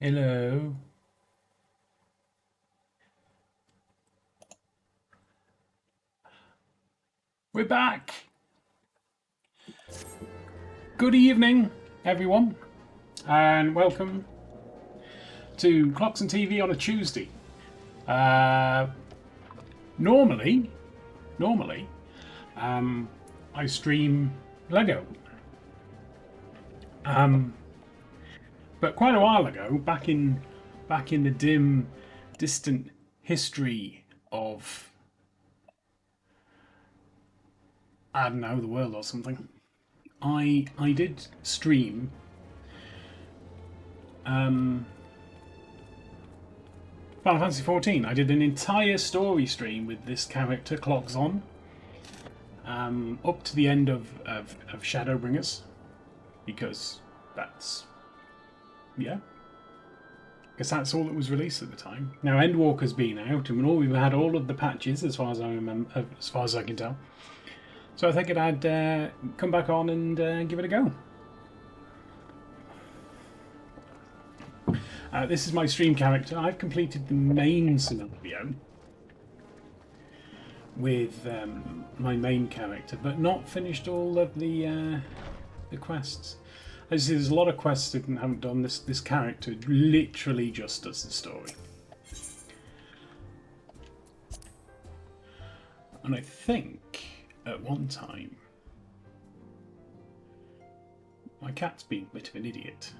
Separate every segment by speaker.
Speaker 1: Hello. We're back. Good evening, everyone, and welcome to Clocks and TV on a Tuesday. Uh, normally, normally, I stream Lego, but quite a while ago, back in the dim, distant history of I don't know the world or something, I did stream Final Fantasy XIV. I did an entire story stream with this character, Clocks On, up to the end of Shadowbringers, because that's, yeah, because that's all that was released at the time. Now Endwalker's been out, and we've had all of the patches, as far as I remember, as far as I can tell. So I figured I'd come back on and give it a go. This is my stream character. I've completed the main scenario with my main character, but not finished all of the quests. As there's a lot of quests that I haven't done. This character literally just does the story, and I think at one time my cat's been a bit of an idiot.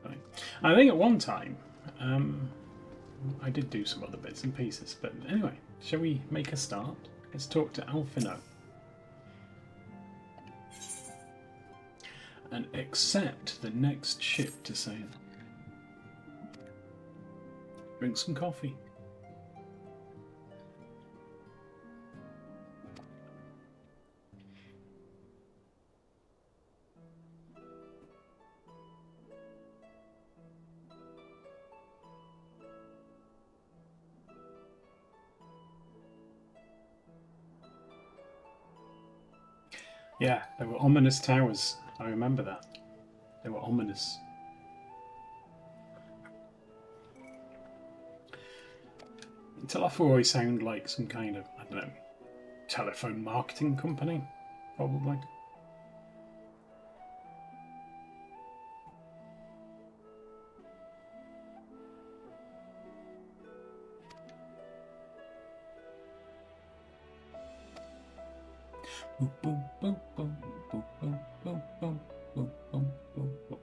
Speaker 1: Right. I think at one time I did do some other bits and pieces, but anyway, shall we make a start? Let's talk to Alphino and accept the next ship to sail. Drink some coffee. Yeah, there were ominous towers. I remember that. They were ominous. Telefor always sound like some kind of, I don't know, telephone marketing company, probably. Boop, boop, boop, boop, boop, boop, boop, boop, boop, boop, boop, boop.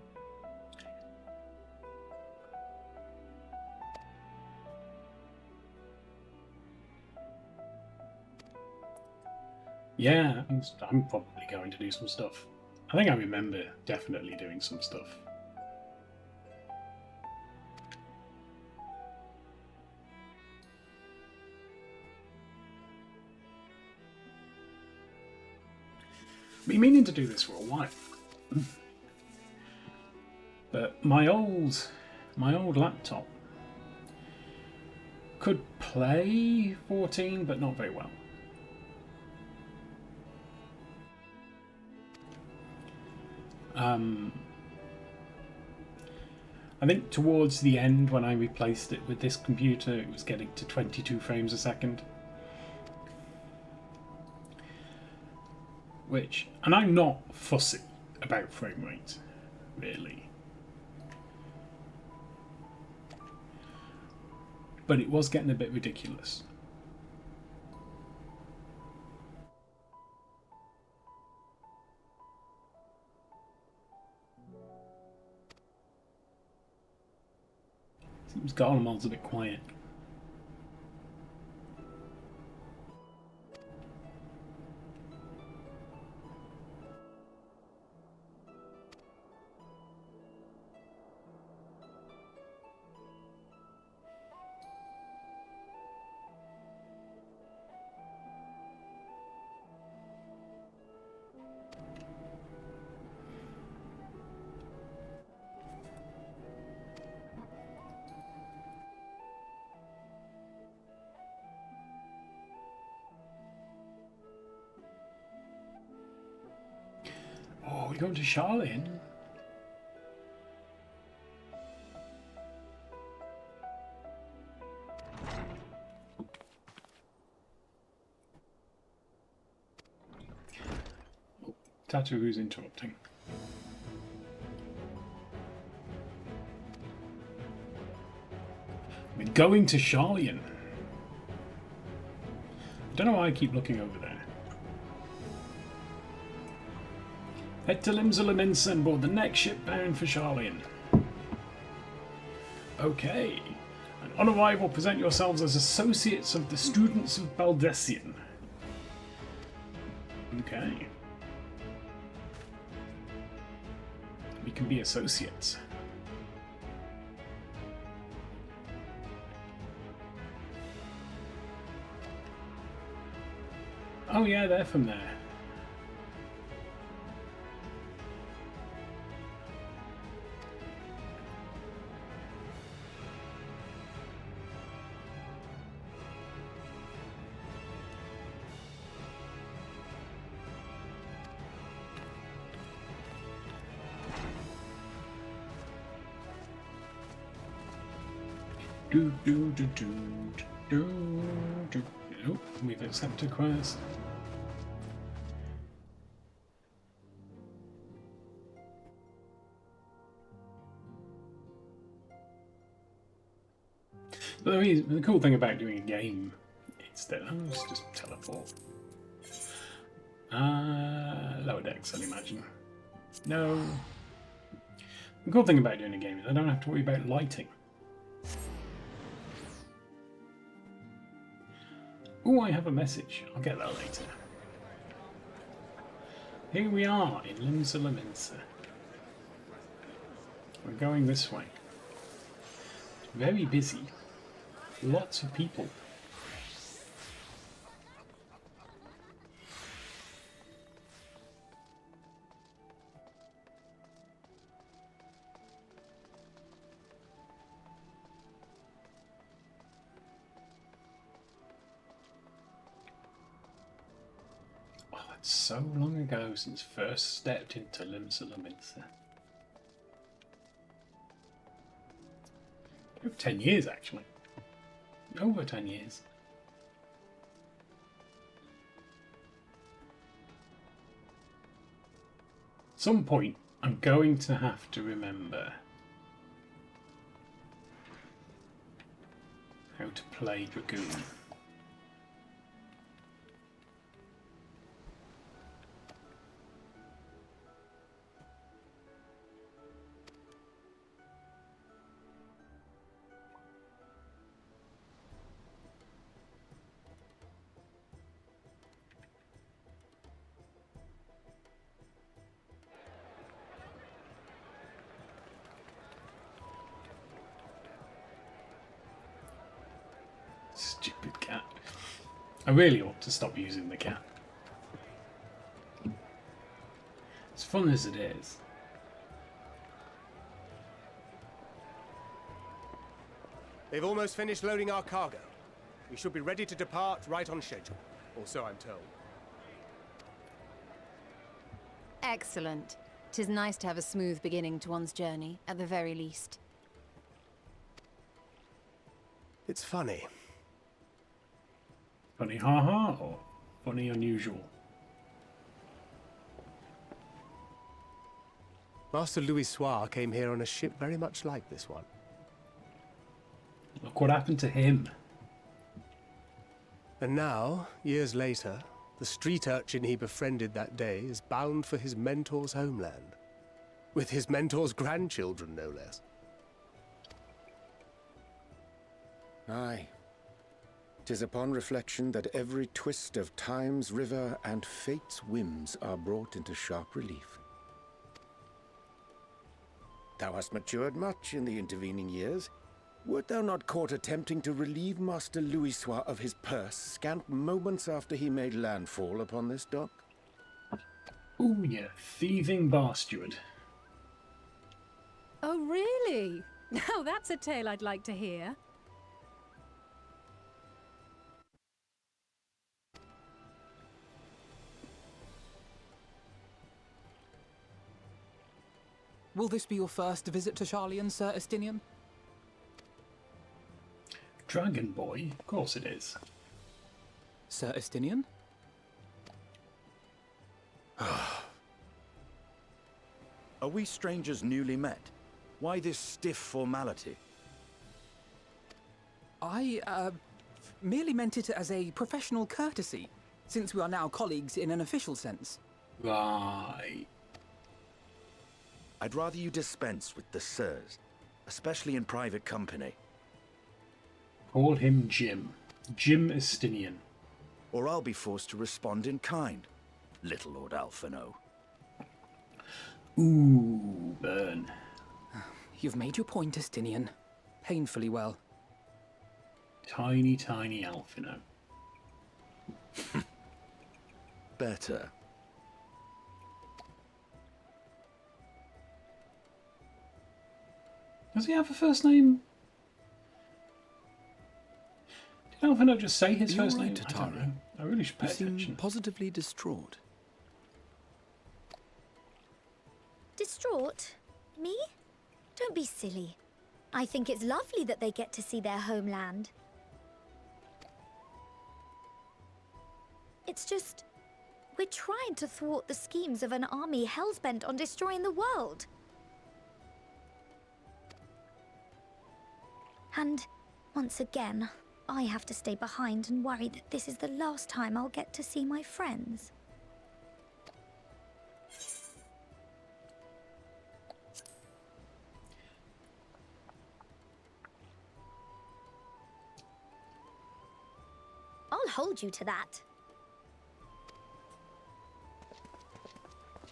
Speaker 1: Yeah, I'm probably going to do some stuff. I think I remember definitely doing some stuff. I've been meaning to do this for a while, but my old laptop could play 14, but not very well. I think towards the end, when I replaced it with this computer, it was getting to 22 frames a second. And I'm not fussy about frame rate, really. But it was getting a bit ridiculous. Seems Garlemald's a bit quiet. we going to Sharlayan? Oh, Tattoo, who's interrupting? We're going to Sharlayan. I don't know why I keep looking over there. Head to Limsa and board the next ship bound for Sharlayan. Okay. And on arrival, present yourselves as associates of the students of Baldessian. Okay. We can be associates. Oh yeah, they're from there. Oh, we've accepted quest. But the cool thing about doing a game is that let's just teleport. Lower decks, I'd imagine. No. The cool thing about doing a game is I don't have to worry about lighting. Oh, I have a message. I'll get that later. Here we are in Limsa. We're going this way. It's very busy. Lots of people. So long ago since first stepped into Limsa. Over 10 years, actually. Over 10 years. At some point, I'm going to have to remember how to play Dragoon. Stupid cat. I really ought to stop using the cat. As fun as it is.
Speaker 2: They've almost finished loading our cargo. We should be ready to depart right on schedule, or so I'm told.
Speaker 3: Excellent. 'Tis nice to have a smooth beginning to one's journey, at the very least.
Speaker 2: It's funny.
Speaker 1: Funny haha or funny unusual?
Speaker 2: Master Louis Soir came here on a ship very much like this one.
Speaker 1: Look what happened to him.
Speaker 2: And now, years later, the street urchin he befriended that day is bound for his mentor's homeland. With his mentor's grandchildren, no less.
Speaker 4: Aye. 'Tis upon reflection that every twist of time's river and fate's whims are brought into sharp relief. Thou hast matured much in the intervening years. Wert thou not caught attempting to relieve Master Louis Soir of his purse scant moments after he made landfall upon this dock?
Speaker 1: Ooh, you thieving bastard.
Speaker 5: Oh, really? Now that's a tale I'd like to hear.
Speaker 6: Will this be your first visit to Sharlayan, Sir Estinian?
Speaker 1: Dragon Boy? Of course it is.
Speaker 6: Sir Estinian?
Speaker 7: Are we strangers newly met? Why this stiff formality?
Speaker 6: I, merely meant it as a professional courtesy, since we are now colleagues in an official sense.
Speaker 1: Right.
Speaker 7: I'd rather you dispense with the sirs, especially in private company.
Speaker 1: Call him Jim. Jim Estinian.
Speaker 7: Or I'll be forced to respond in kind, little Lord Alphino.
Speaker 1: Ooh, burn.
Speaker 6: You've made your point, Estinian. Painfully well.
Speaker 1: Tiny, tiny Alphino.
Speaker 7: Better.
Speaker 1: Does he have a first name? Did Alphino just say his
Speaker 2: You're
Speaker 1: first
Speaker 2: right,
Speaker 1: name? I don't
Speaker 2: Tatara.
Speaker 1: know. I really should pay
Speaker 2: You seem
Speaker 1: attention.
Speaker 2: positively distraught.
Speaker 8: Distraught? Me? Don't be silly. I think it's lovely that they get to see their homeland. It's just... we're trying to thwart the schemes of an army hellbent on destroying the world. And, once again, I have to stay behind and worry that this is the last time I'll get to see my friends. I'll hold you to that.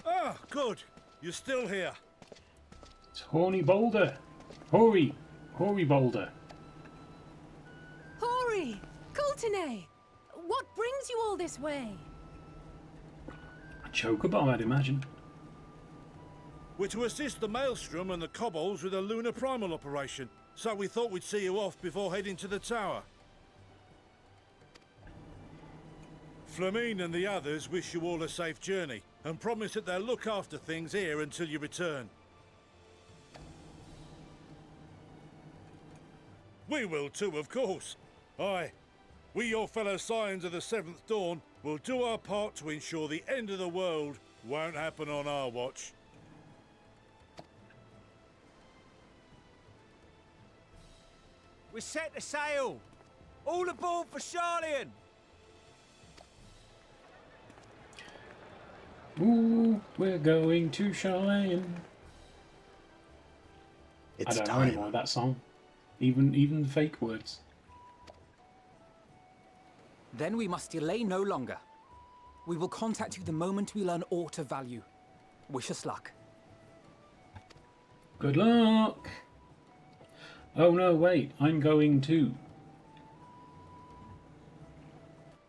Speaker 9: Ah, good. You're still here.
Speaker 1: It's Horny Boulder. Hoary. Hoary Boulder.
Speaker 5: Hori! Coultenay! What brings you all this way?
Speaker 1: A chocobo, I'd imagine.
Speaker 9: We're to assist the Maelstrom and the Kobolds with a lunar primal operation, so we thought we'd see you off before heading to the tower. Flamine and the others wish you all a safe journey, and promise that they'll look after things here until you return. We will too, of course. Aye, we your fellow Scions of the Seventh Dawn will do our part to ensure the end of the world won't happen on our watch.
Speaker 10: We're set to sail! All aboard for Sharlayan!
Speaker 1: Ooh, we're going to Sharlayan. I
Speaker 2: It's
Speaker 1: don't know
Speaker 2: time.
Speaker 1: anymore of that song. Even the fake words.
Speaker 6: Then we must delay no longer. We will contact you the moment we learn aught of value. Wish us luck.
Speaker 1: Good luck. Oh no, wait, I'm going too.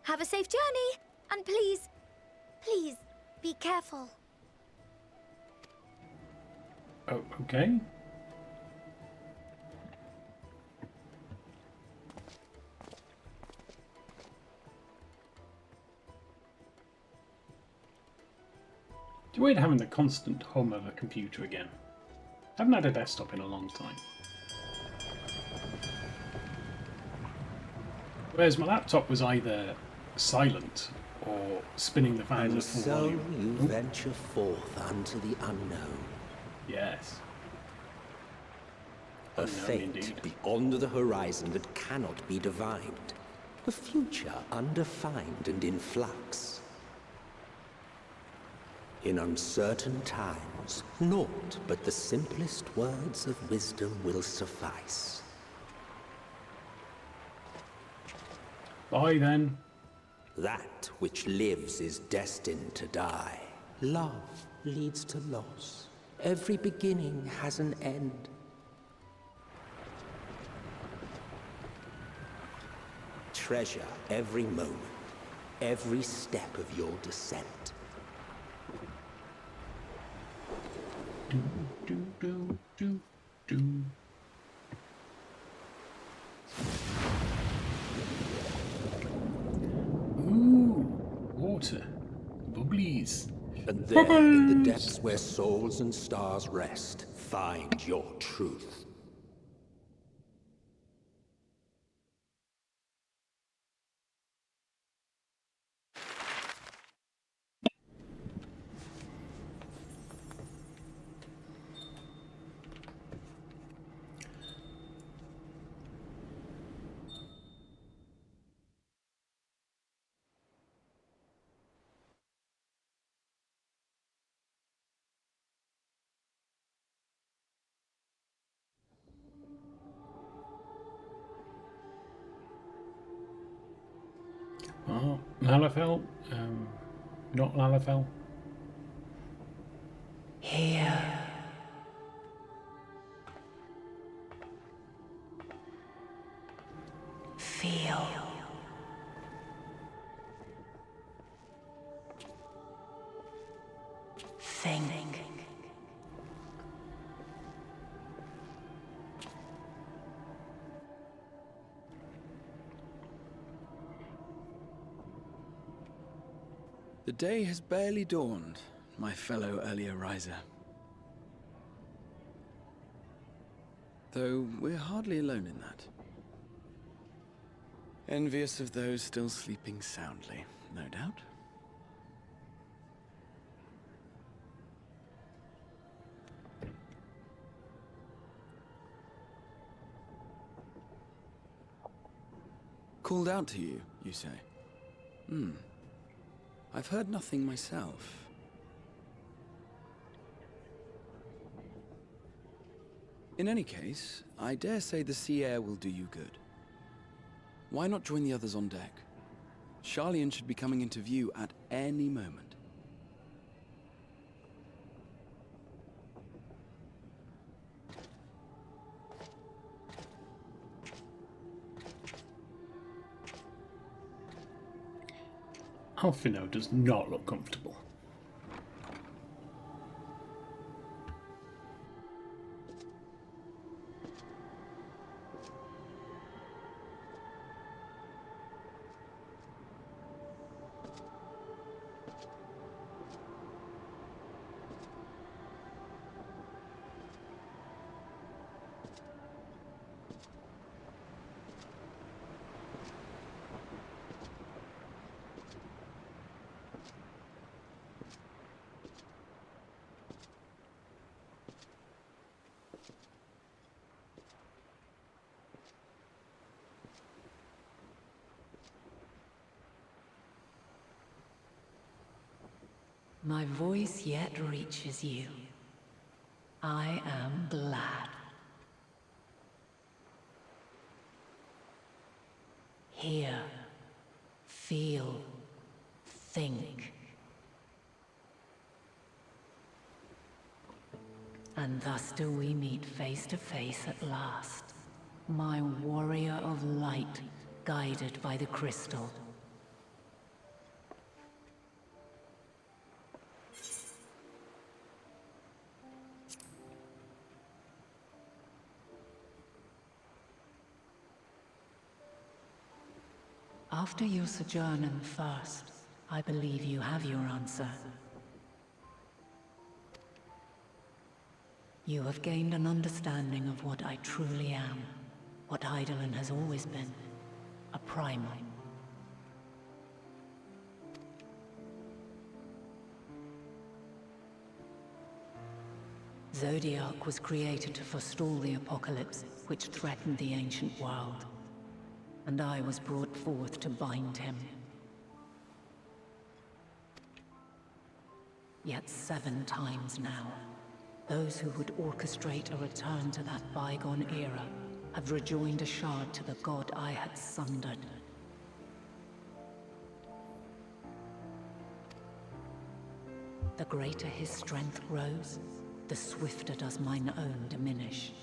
Speaker 8: Have a safe journey, and please, please, be careful.
Speaker 1: Oh, okay. It's weird having the constant hum of a computer again. I haven't had a desktop in a long time. Whereas my laptop was either silent or spinning the fans
Speaker 11: And
Speaker 1: at full
Speaker 11: so
Speaker 1: volume.
Speaker 11: you venture forth unto the unknown.
Speaker 1: Yes.
Speaker 11: A
Speaker 1: Unknown
Speaker 11: fate
Speaker 1: indeed.
Speaker 11: beyond the horizon that cannot be divined. A future undefined and in flux. In uncertain times, naught but the simplest words of wisdom will suffice.
Speaker 1: Bye then.
Speaker 11: That which lives is destined to die. Love leads to loss. Every beginning has an end. Treasure every moment, every step of your descent.
Speaker 1: Do, do, do, do. Ooh, water. Bubblies.
Speaker 11: And there, in the depths where souls and stars rest, find your truth.
Speaker 1: Oh, Lalafell? Not Lalafell.
Speaker 11: Here. Feel. Think.
Speaker 12: The day has barely dawned, my fellow earlier riser. Though we're hardly alone in that. Envious of those still sleeping soundly, no doubt. Called out to you, you say? I've heard nothing myself. In any case, I dare say the sea air will do you good. Why not join the others on deck? Sharlayan should be coming into view at any moment.
Speaker 1: Alfino does not look comfortable.
Speaker 13: My voice yet reaches you. I am glad. Hear, feel, think. And thus do we meet face to face at last. My warrior of light, guided by the crystal. After your sojourn in the First, I believe you have your answer. You have gained an understanding of what I truly am, what Eidolon has always been, a primal. Zodiac was created to forestall the apocalypse which threatened the ancient world. And I was brought forth to bind him. Yet 7 times now, those who would orchestrate a return to that bygone era have rejoined a shard to the god I had sundered. The greater his strength grows, the swifter does mine own diminish.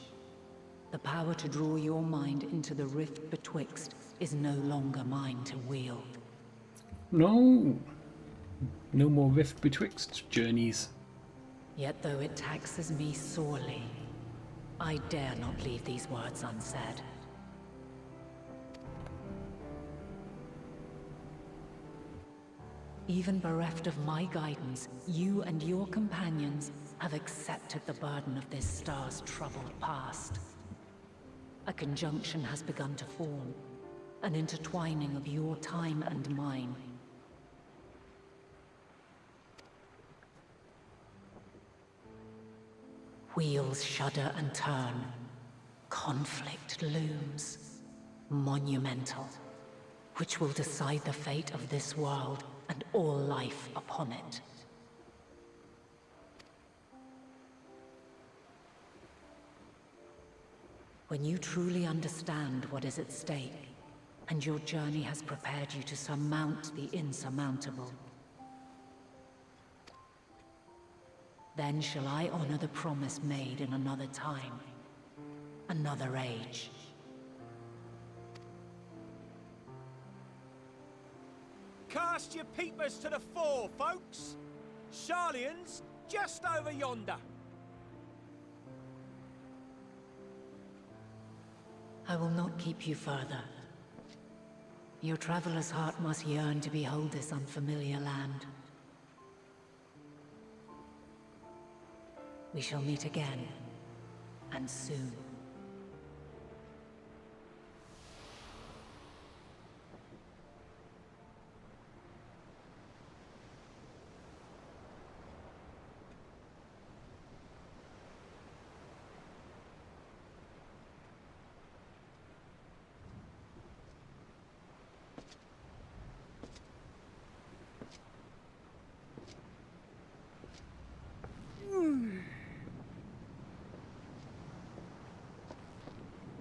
Speaker 13: The power to draw your mind into the rift betwixt is no longer mine to wield.
Speaker 1: No. No more rift betwixt journeys.
Speaker 13: Yet though it taxes me sorely, I dare not leave these words unsaid. Even bereft of my guidance, you and your companions have accepted the burden of this star's troubled past. A conjunction has begun to form, an intertwining of your time and mine. Wheels shudder and turn. Conflict looms. Monumental. Which will decide the fate of this world and all life upon it. When you truly understand what is at stake, and your journey has prepared you to surmount the insurmountable, then shall I honor the promise made in another time, another age.
Speaker 10: Cast your peepers to the fore, folks! Sharlayan's just over yonder.
Speaker 13: I will not keep you further. Your traveler's heart must yearn to behold this unfamiliar land. We shall meet again, and soon.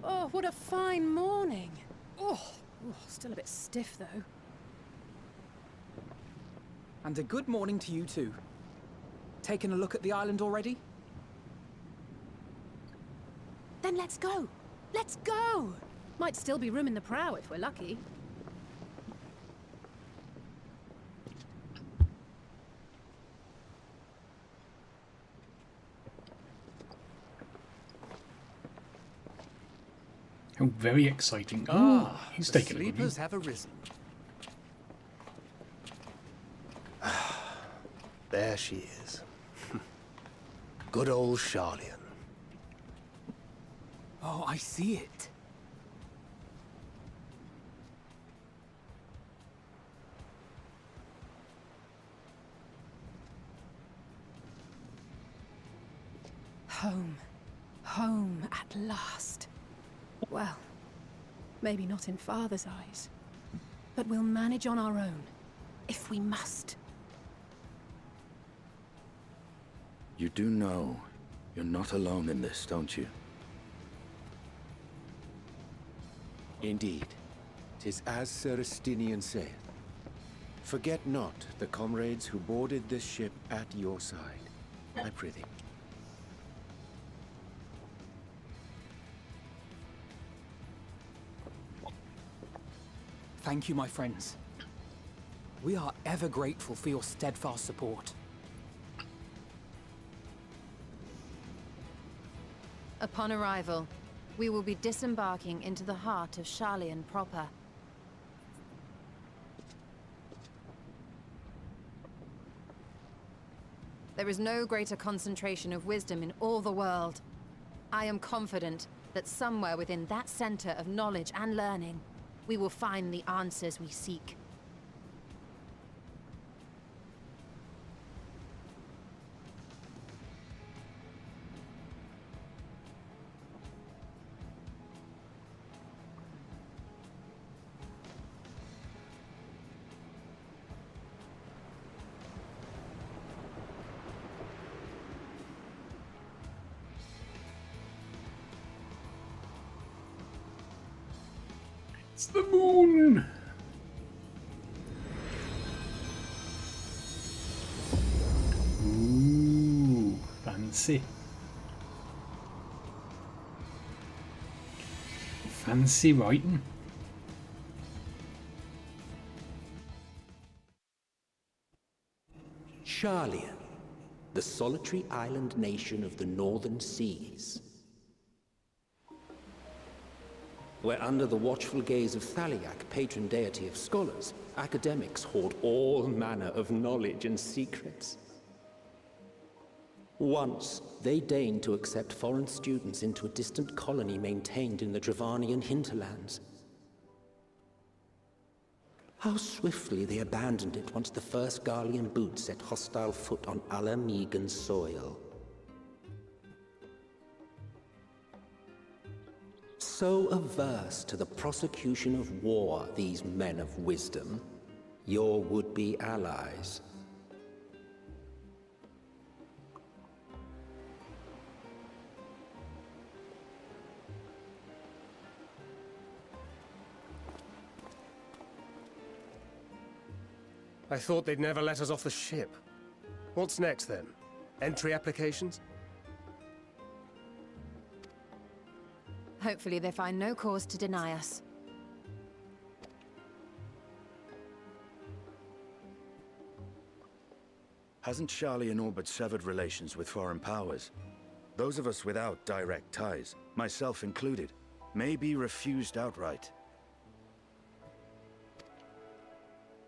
Speaker 5: Oh, what a fine morning. Oh, still a bit stiff though.
Speaker 6: And a good morning to you too. Taking a look at the island already?
Speaker 5: Then let's go. Let's go! Might still be room in the prow if we're lucky.
Speaker 1: Oh, very exciting.
Speaker 2: Ah,
Speaker 1: He's
Speaker 2: the
Speaker 1: taking a good
Speaker 2: sleepers have arisen. There she is. Good old Sharlayan.
Speaker 6: Oh, I see it.
Speaker 5: Home. Home at last. Well, maybe not in Father's eyes. But we'll manage on our own, if we must.
Speaker 4: You do know you're not alone in this, don't you? Indeed. 'Tis as Sir Estinian saith. Forget not the comrades who boarded this ship at your side, I prithee.
Speaker 6: Thank you, my friends. We are ever grateful for your steadfast support.
Speaker 3: Upon arrival, we will be disembarking into the heart of Sharlayan proper. There is no greater concentration of wisdom in all the world. I am confident that somewhere within that center of knowledge and learning, we will find the answers we seek.
Speaker 1: It's the moon! Ooh, fancy. Fancy writing.
Speaker 11: Sharlayan, the solitary island nation of the northern seas. where under the watchful gaze of Thaliak, patron deity of scholars, academics hoard all manner of knowledge and secrets. Once, they deigned to accept foreign students into a distant colony maintained in the Dravanian hinterlands. How swiftly they abandoned it once the first Garlean boot set hostile foot on Ala Megan soil. So averse to the prosecution of war, these men of wisdom, your would-be allies.
Speaker 2: I thought they'd never let us off the ship. What's next then? Entry applications?
Speaker 3: Hopefully they find no cause to deny us.
Speaker 7: Hasn't Sharlayan all but severed relations with foreign powers? Those of us without direct ties, myself included, may be refused outright.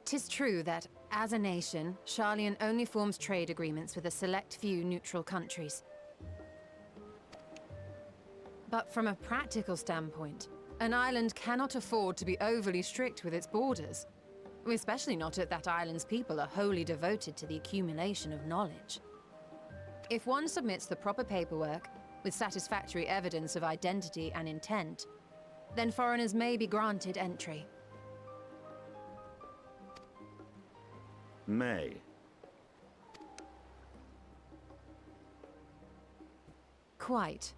Speaker 3: 'Tis true that, as a nation, Sharlayan only forms trade agreements with a select few neutral countries. But from a practical standpoint, an island cannot afford to be overly strict with its borders, especially not if that island's people are wholly devoted to the accumulation of knowledge. If one submits the proper paperwork, with satisfactory evidence of identity and intent, then foreigners may be granted entry.
Speaker 7: May.
Speaker 3: Quite.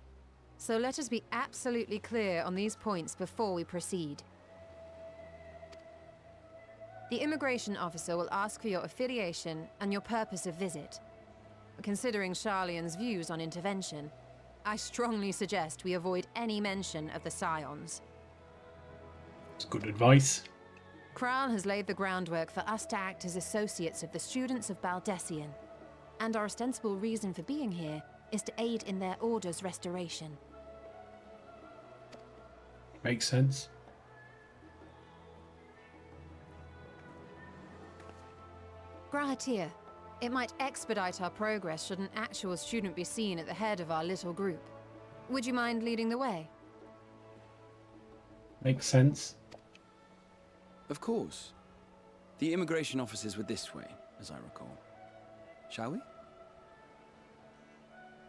Speaker 3: So let us be absolutely clear on these points before we proceed. The immigration officer will ask for your affiliation and your purpose of visit. Considering Sharlayan's views on intervention, I strongly suggest we avoid any mention of the Scions.
Speaker 1: It's good advice.
Speaker 3: Kral has laid the groundwork for us to act as associates of the students of Baldessian, and our ostensible reason for being here is to aid in their order's restoration.
Speaker 1: Makes sense.
Speaker 3: Grahatir, it might expedite our progress should an actual student be seen at the head of our little group. Would you mind leading the way?
Speaker 1: Makes sense.
Speaker 12: Of course. The immigration officers were this way, as I recall. Shall we?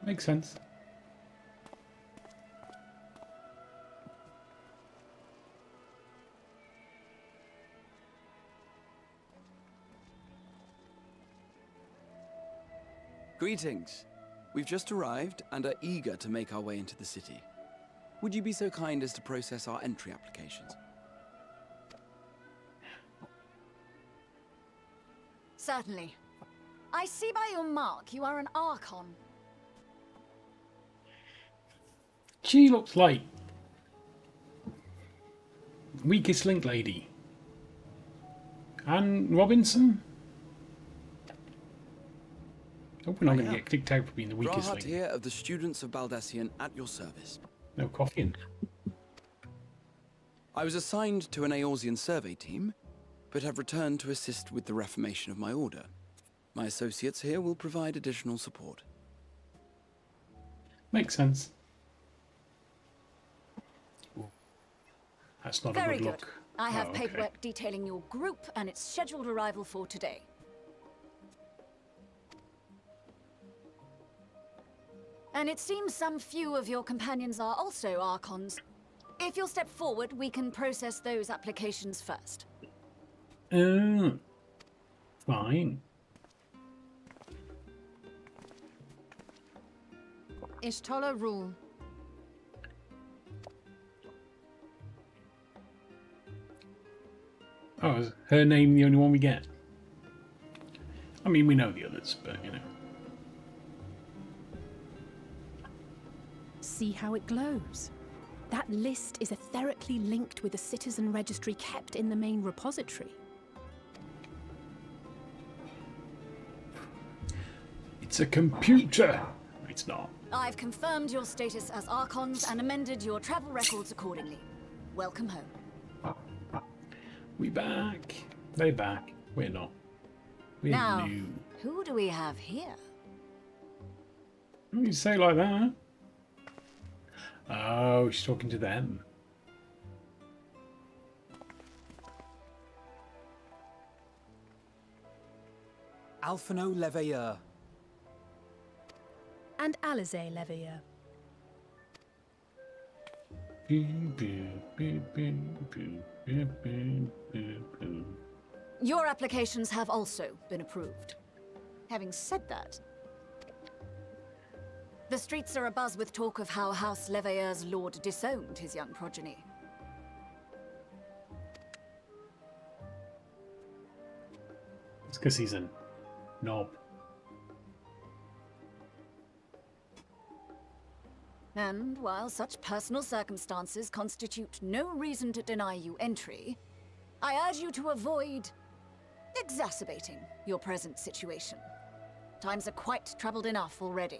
Speaker 1: Makes sense.
Speaker 12: Greetings. We've just arrived and are eager to make our way into the city. Would you be so kind as to process our entry applications?
Speaker 14: Certainly. I see by your mark you are an Archon.
Speaker 1: She looks like weakest link lady. Anne Robinson? Hope we're not going to get kicked out for being the weakest link.
Speaker 12: Grahatir of the students of Baldessian at your service.
Speaker 1: No coffee in.
Speaker 12: I was assigned to an Eorzean survey team, but have returned to assist with the reformation of my order. My associates here will provide additional support.
Speaker 1: Makes sense. Ooh. That's not
Speaker 14: Very
Speaker 1: a good
Speaker 14: good.
Speaker 1: look.
Speaker 14: I have
Speaker 1: okay.
Speaker 14: paperwork detailing your group and its scheduled arrival for today. And it seems some few of your companions are also Archons. If you'll step forward, we can process those applications first.
Speaker 1: Fine.
Speaker 3: Ishtola rule.
Speaker 1: Oh, is her name the only one we get? I mean, we know the others, but you know.
Speaker 5: See how it glows? That list is etherically linked with the citizen registry kept in the main repository.
Speaker 1: It's a computer! It's not.
Speaker 14: I've confirmed your status as Archons and amended your travel records accordingly. welcome home.
Speaker 1: We back. They back. We're not. We're
Speaker 14: Now,
Speaker 1: new.
Speaker 14: who do we have here?
Speaker 1: You say it like that. Oh, she's talking to them.
Speaker 6: Alphino Leveilleur.
Speaker 5: And Alize Leveilleur.
Speaker 14: Your applications have also been approved. Having said that, the streets are abuzz with talk of how House Leveilleur's lord disowned his young progeny.
Speaker 1: It's because he's a knob.
Speaker 14: And while such personal circumstances constitute no reason to deny you entry, I urge you to avoid exacerbating your present situation. Times are quite troubled enough already.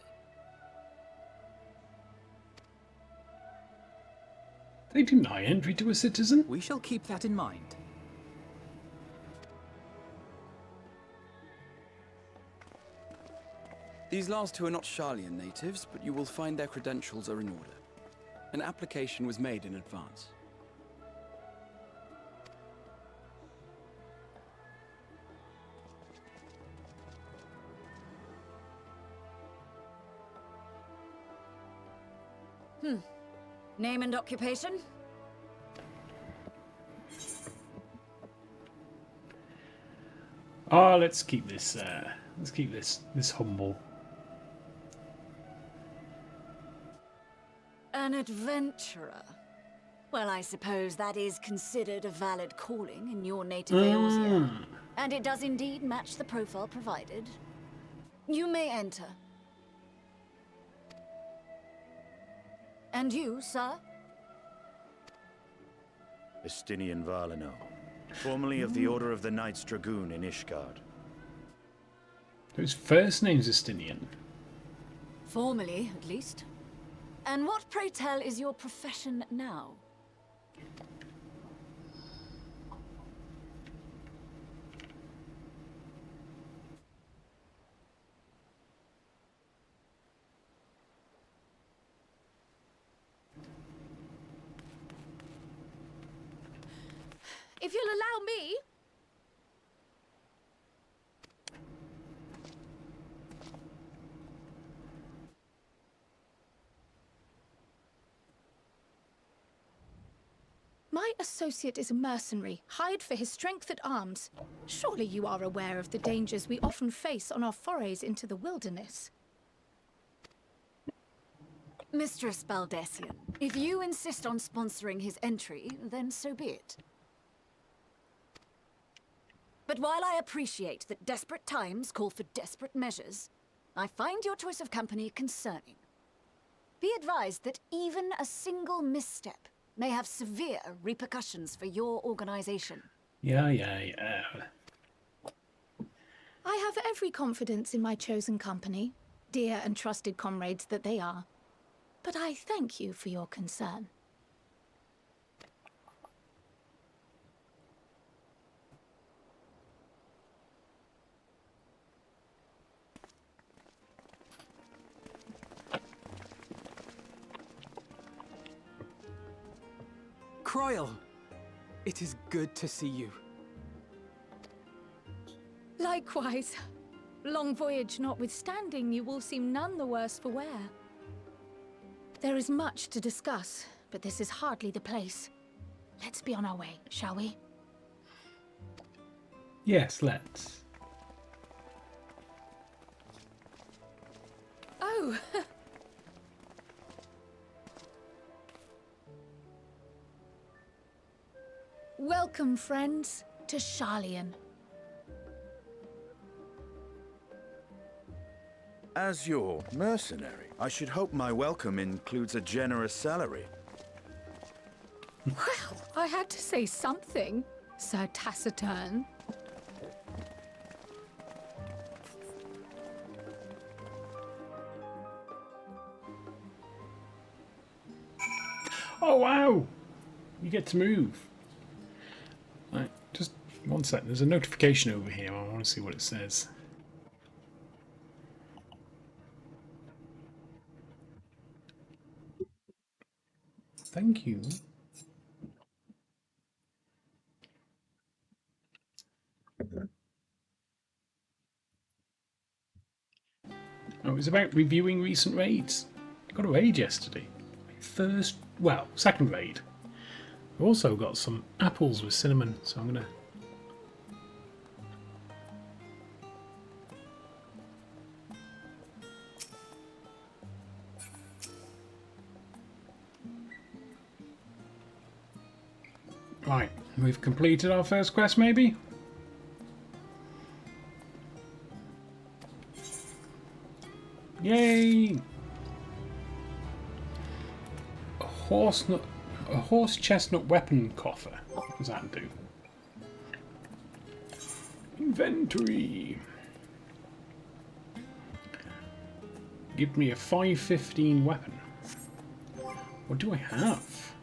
Speaker 1: They deny entry to a citizen?
Speaker 6: We shall keep that in mind.
Speaker 12: These last two are not Sharlayan natives, but you will find their credentials are in order. An application was made in advance.
Speaker 14: Name and occupation?
Speaker 1: Oh, let's keep this humble.
Speaker 14: An adventurer. Well, I suppose that is considered a valid calling in your native Eorzea. And it does indeed match the profile provided. You may enter. And you, sir?
Speaker 7: Estinian Valino, formerly of the Order of the Knights Dragoon in Ishgard.
Speaker 1: Whose first name's Estinian?
Speaker 14: Formally, at least. And what, pray tell, is your profession now?
Speaker 5: If you'll allow me... My associate is a mercenary, hired for his strength at arms. Surely you are aware of the dangers we often face on our forays into the wilderness.
Speaker 14: Mistress Baldessian, if you insist on sponsoring his entry, then so be it. But while I appreciate that desperate times call for desperate measures, I find your choice of company concerning. Be advised that even a single misstep may have severe repercussions for your organization.
Speaker 1: Yeah.
Speaker 5: I have every confidence in my chosen company, dear and trusted comrades that they are. But I thank you for your concern.
Speaker 6: Croyle, it is good to see you.
Speaker 5: Likewise. Long voyage notwithstanding, you will seem none the worse for wear. There is much to discuss, but this is hardly the place. Let's be on our way, shall we?
Speaker 1: Yes, let's.
Speaker 5: Oh! Welcome, friends, to Sharlayan.
Speaker 7: As your mercenary, I should hope my welcome includes a generous salary.
Speaker 5: Well, I had to say something, Sir Taciturn.
Speaker 1: Oh wow! You get to move. Right, just 1 second. There's a notification over here. I want to see what it says. Thank you. Oh, it was about reviewing recent raids. I got a raid yesterday. Second raid. I've also got some apples with cinnamon, so I'm gonna. Right, we've completed our first quest, maybe? Yay! A horse chestnut weapon coffer. What does that do? Inventory. Give me a 515 weapon. What do I have?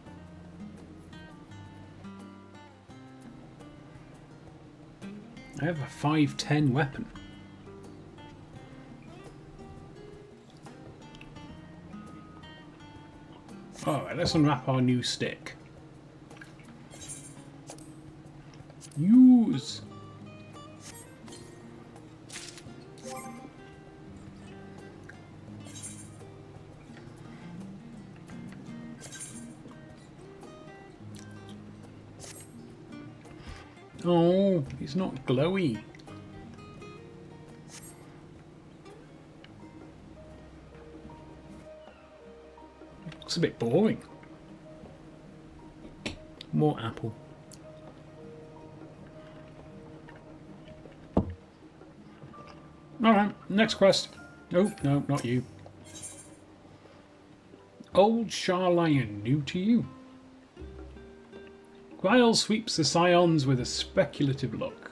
Speaker 1: I have a 510 weapon. Alright, let's unwrap our new stick. Use! Oh, it's not glowy. Looks a bit boring. More apple. Alright, next quest. Oh, no, not you. Old Sharlayan, new to you. Guile sweeps the scions with a speculative look.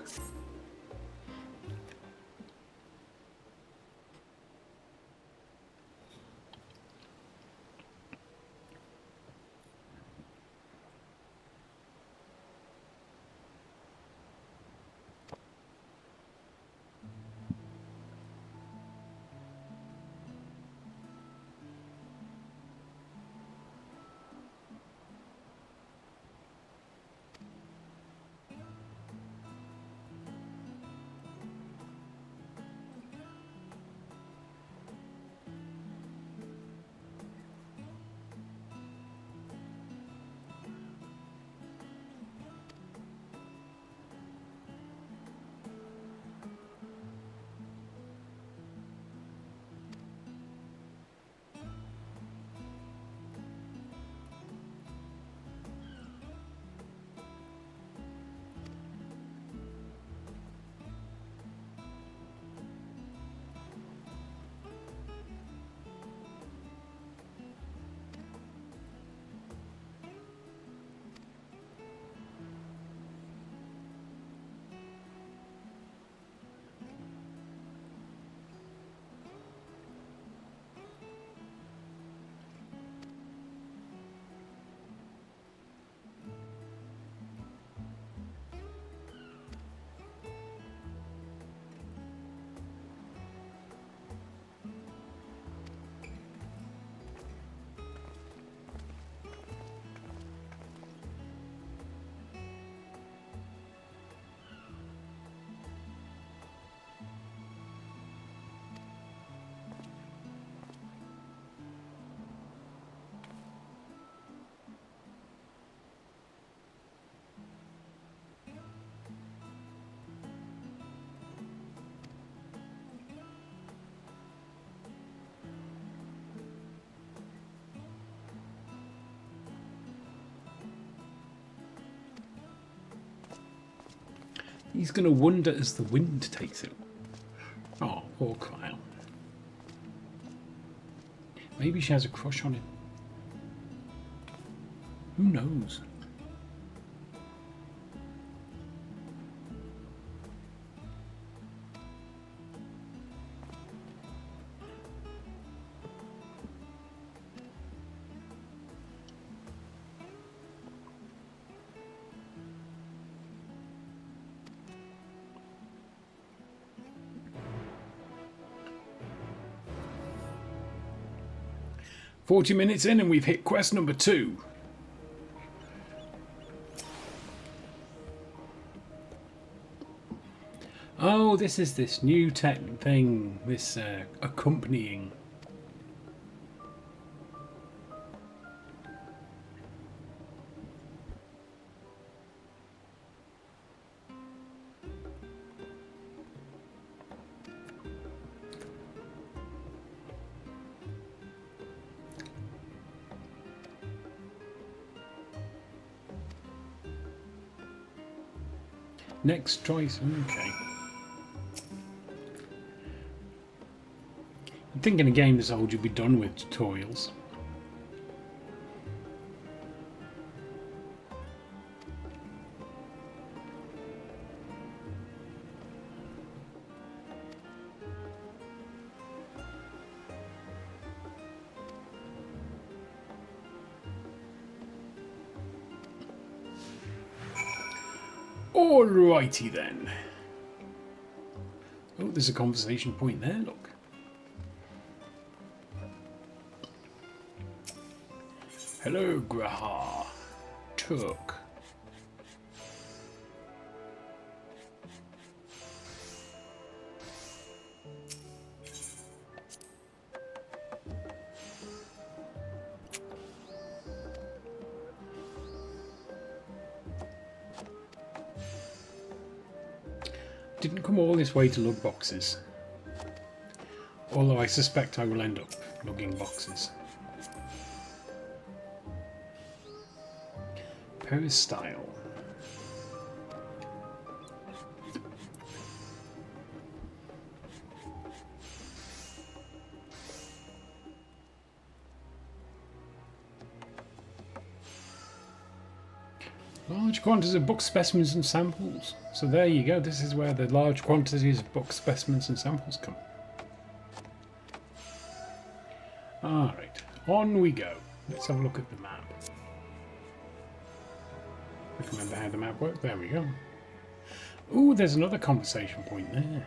Speaker 1: He's going to wander as the wind takes him. Oh, poor Kyle. Maybe she has a crush on him. Who knows? 40 minutes in and we've hit quest number 2. Oh, this is this new tech thing, this accompanying. Next choice, okay. I think in a game this old you'd be done with tutorials. Alrighty then. Oh, there's a conversation point there, look. Hello, Graha. Took. Didn't come all this way to lug boxes. Although I suspect I will end up lugging boxes. Peristyle. Large quantities of book specimens and samples. So there you go, this is where the large quantities of book specimens and samples come. Alright, on we go. Let's have a look at the map. I can remember how the map worked. There we go. Ooh, there's another conversation point there.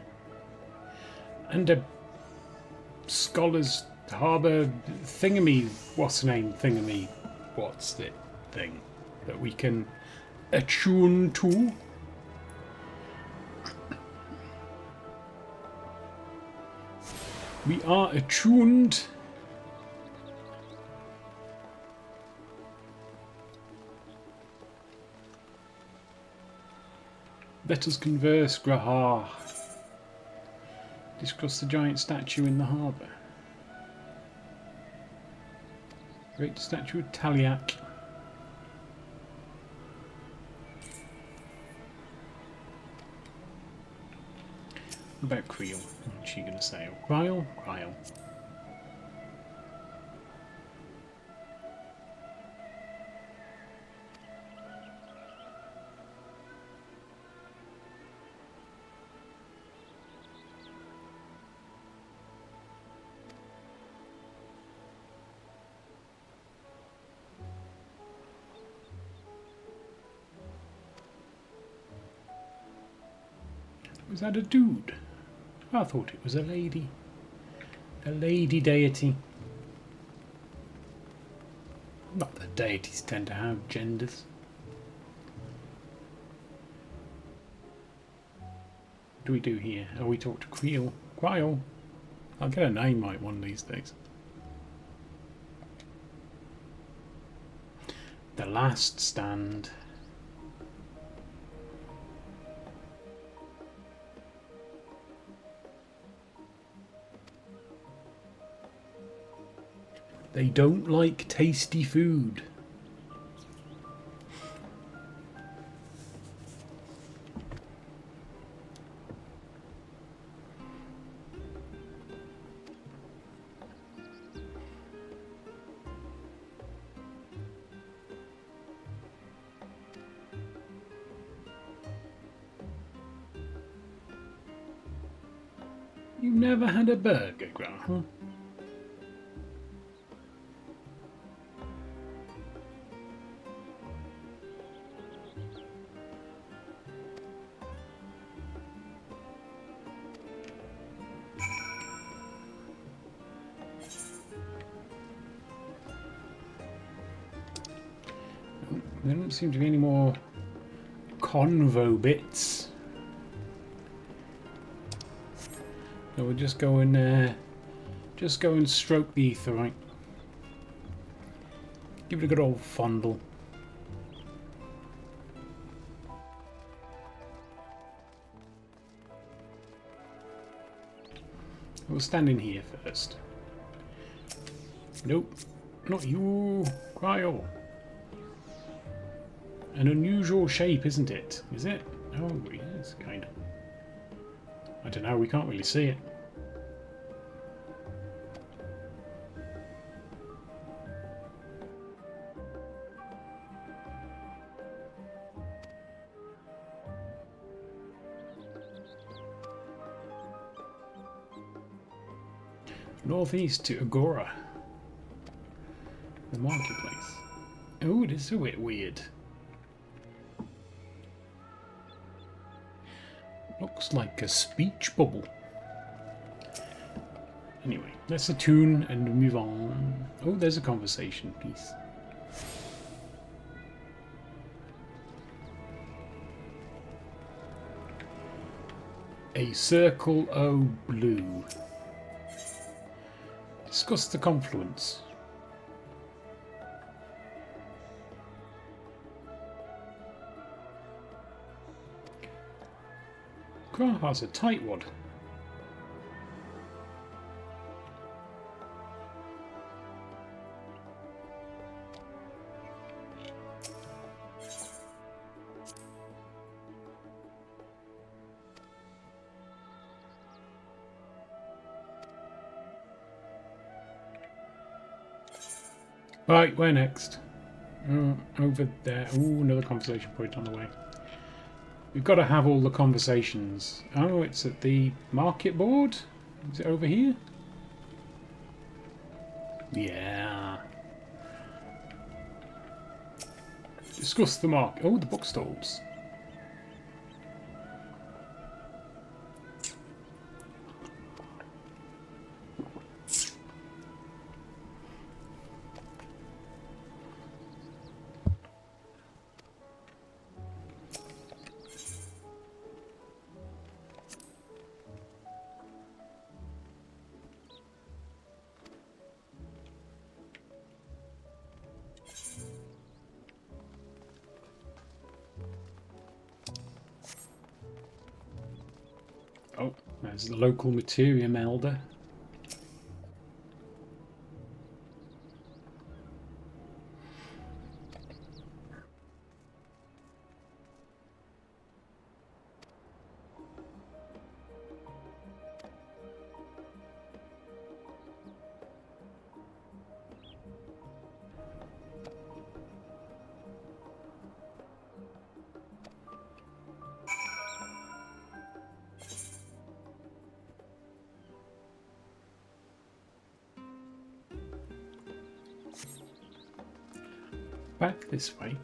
Speaker 1: And a Scholar's Harbour thingamy, what's the name, thingamy, what's the thing that we can attune to. We are attuned. Let us converse, Grahar. Discuss the giant statue in the harbour. Great statue of Taliak. What about Creel? What's she going to say? Cryle? Cryle. Was that a dude? I thought it was a lady. A lady deity. Not that deities tend to have genders. What do we do here? Oh, we talk to Creel. Cryle. I'll get a name right one of these days. The Last Stand. They don't like tasty food. You've never had a burger, Graham? There don't seem to be any more convo bits. So we'll just go and stroke the aetheryte. Give it a good old fondle. We'll stand in here first. Nope, not you, Cryo. An unusual shape, isn't it? Is it? Oh, it is, kind of. I don't know, we can't really see it. Northeast to Agora. The marketplace. Oh, it is a bit weird. Looks like a speech bubble. Anyway, let's attune and move on. Oh, there's a conversation piece. A circle o' blue. Discuss the confluence. Graha's a tightwad. Right, where next? Over there. Ooh, another conversation point on the way. We've got to have all the conversations. Oh, it's at the market board? Is it over here? Yeah. Discuss the market. Oh, the bookstalls. Oh, there's the local materium elder. Back this way.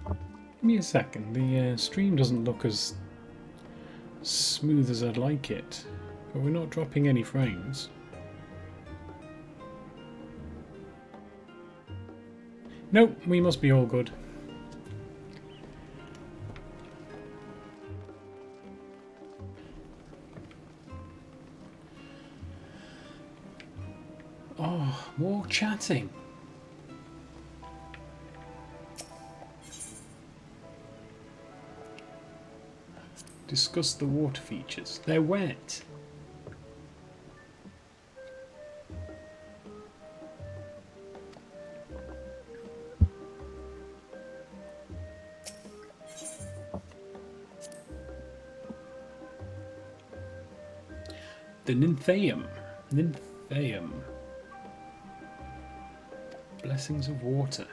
Speaker 1: Give me a second. The stream doesn't look as smooth as I'd like it. But we're not dropping any frames. Nope, we must be all good. Oh, more chatting. Discuss the water features. They're wet. The Nymphaeum. Nymphaeum. Blessings of water.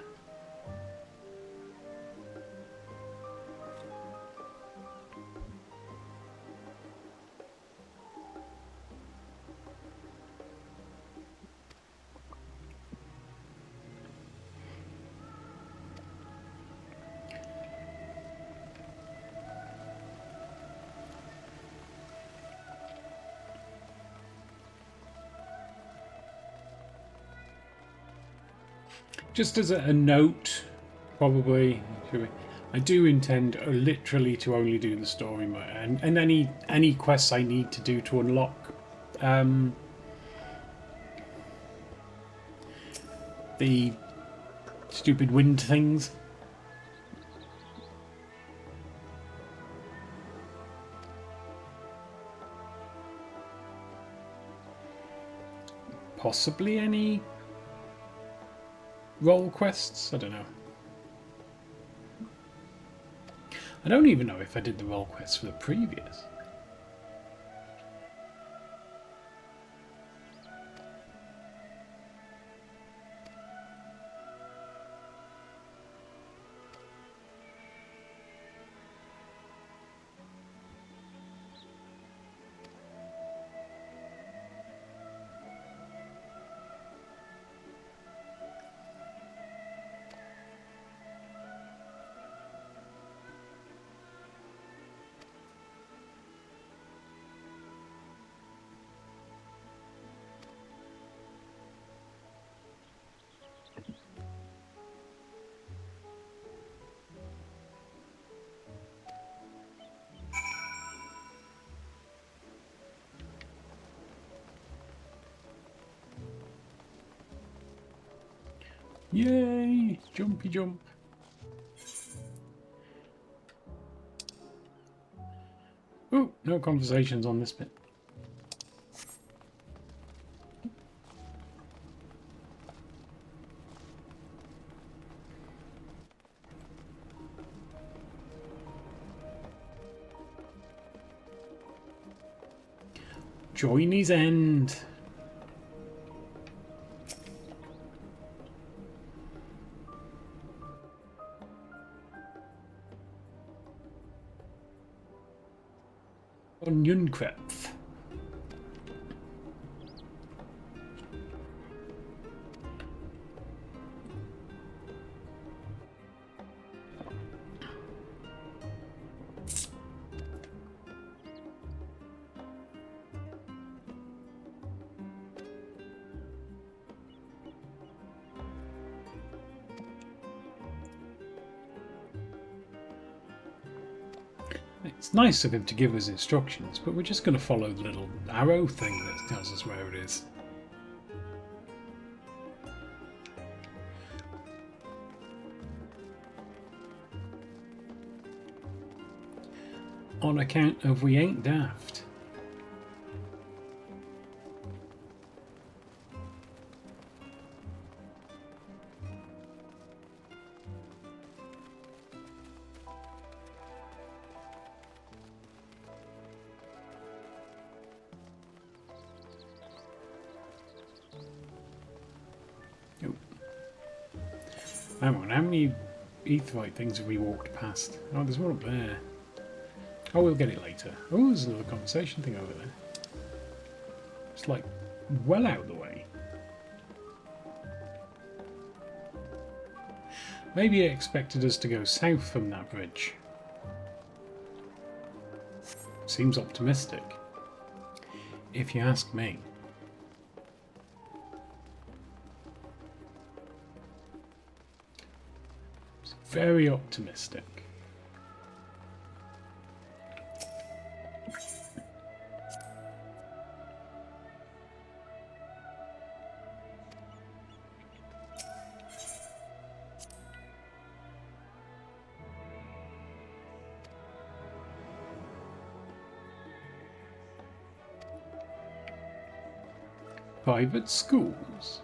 Speaker 1: Just as a note, probably, I do intend literally to only do the story mode and any quests I need to do to unlock the stupid wind things. Possibly any role quests? I don't know. I don't even know if I did the role quests for the previous. Yay! Jumpy jump. Oh, no conversations on this bit. Joiny's End. Onionkreps. It's nice of him to give us instructions, but we're just going to follow the little arrow thing that tells us where it is. On account of we ain't daft. Hang on, how many Aetheryte things have we walked past? Oh, there's one up there. Oh, we'll get it later. Oh, there's another conversation thing over there. It's like well out of the way. Maybe it expected us to go south from that bridge. Seems optimistic, if you ask me. Very optimistic. Private schools.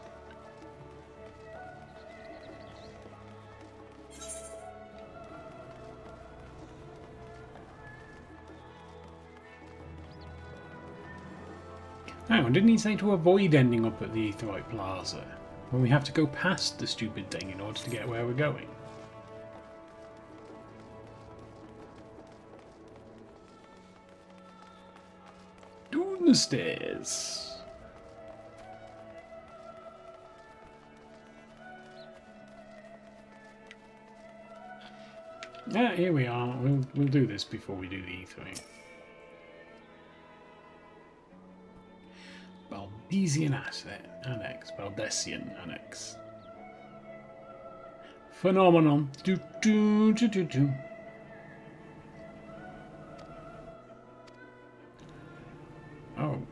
Speaker 1: Hang on, didn't he say to avoid ending up at the Aetheryte Plaza? When we have to go past the stupid thing in order to get where we're going? Down the stairs. Yeah, here we are. We'll do this before we do the E3. Baldesian Annex. Baldesian Annex. Phenomenon. Do, do, do, do, do. Oh.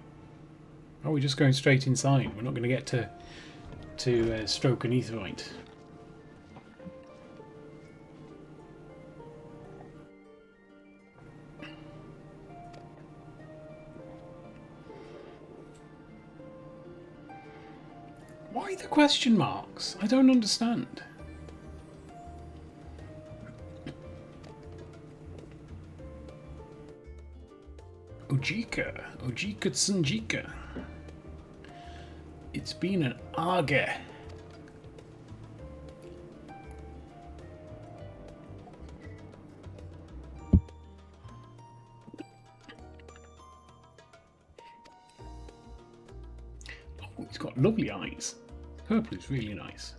Speaker 1: Oh, we're just going straight inside. We're not going to get to stroke an aetherite. Why the question marks? I don't understand. Ojika. Ojika Tsunjika. It's been an aga. Oh, he's got lovely eyes. Purple is really nice.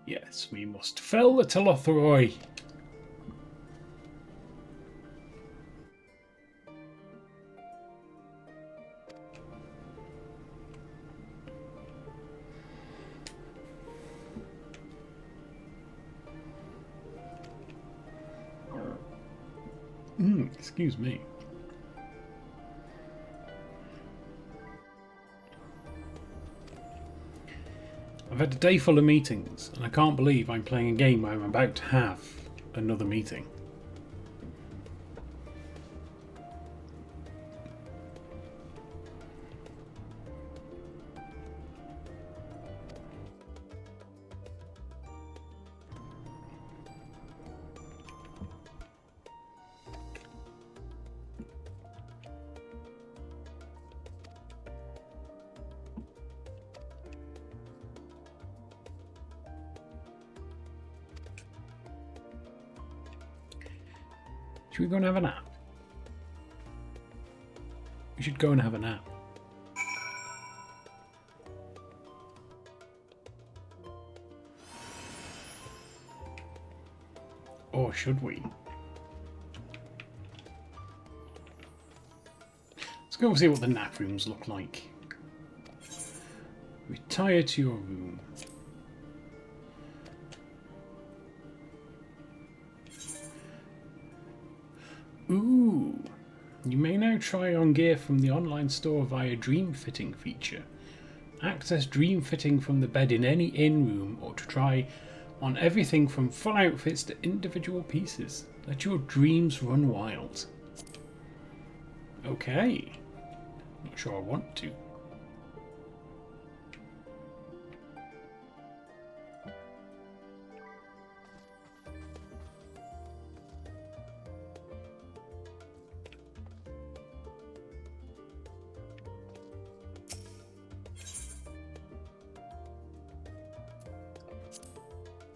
Speaker 1: Yes, we must fell the Telothroi. Excuse me. I've had a day full of meetings, and I can't believe I'm playing a game where I'm about to have another meeting. Should we go and have a nap? We should go and have a nap. Or should we? Let's go and see what the nap rooms look like. Retire to your room. Ooh, you may now try on gear from the online store via Dream Fitting feature. Access Dream Fitting from the bed in any inn room or to try on everything from full outfits to individual pieces. Let your dreams run wild. Okay, not sure I want to.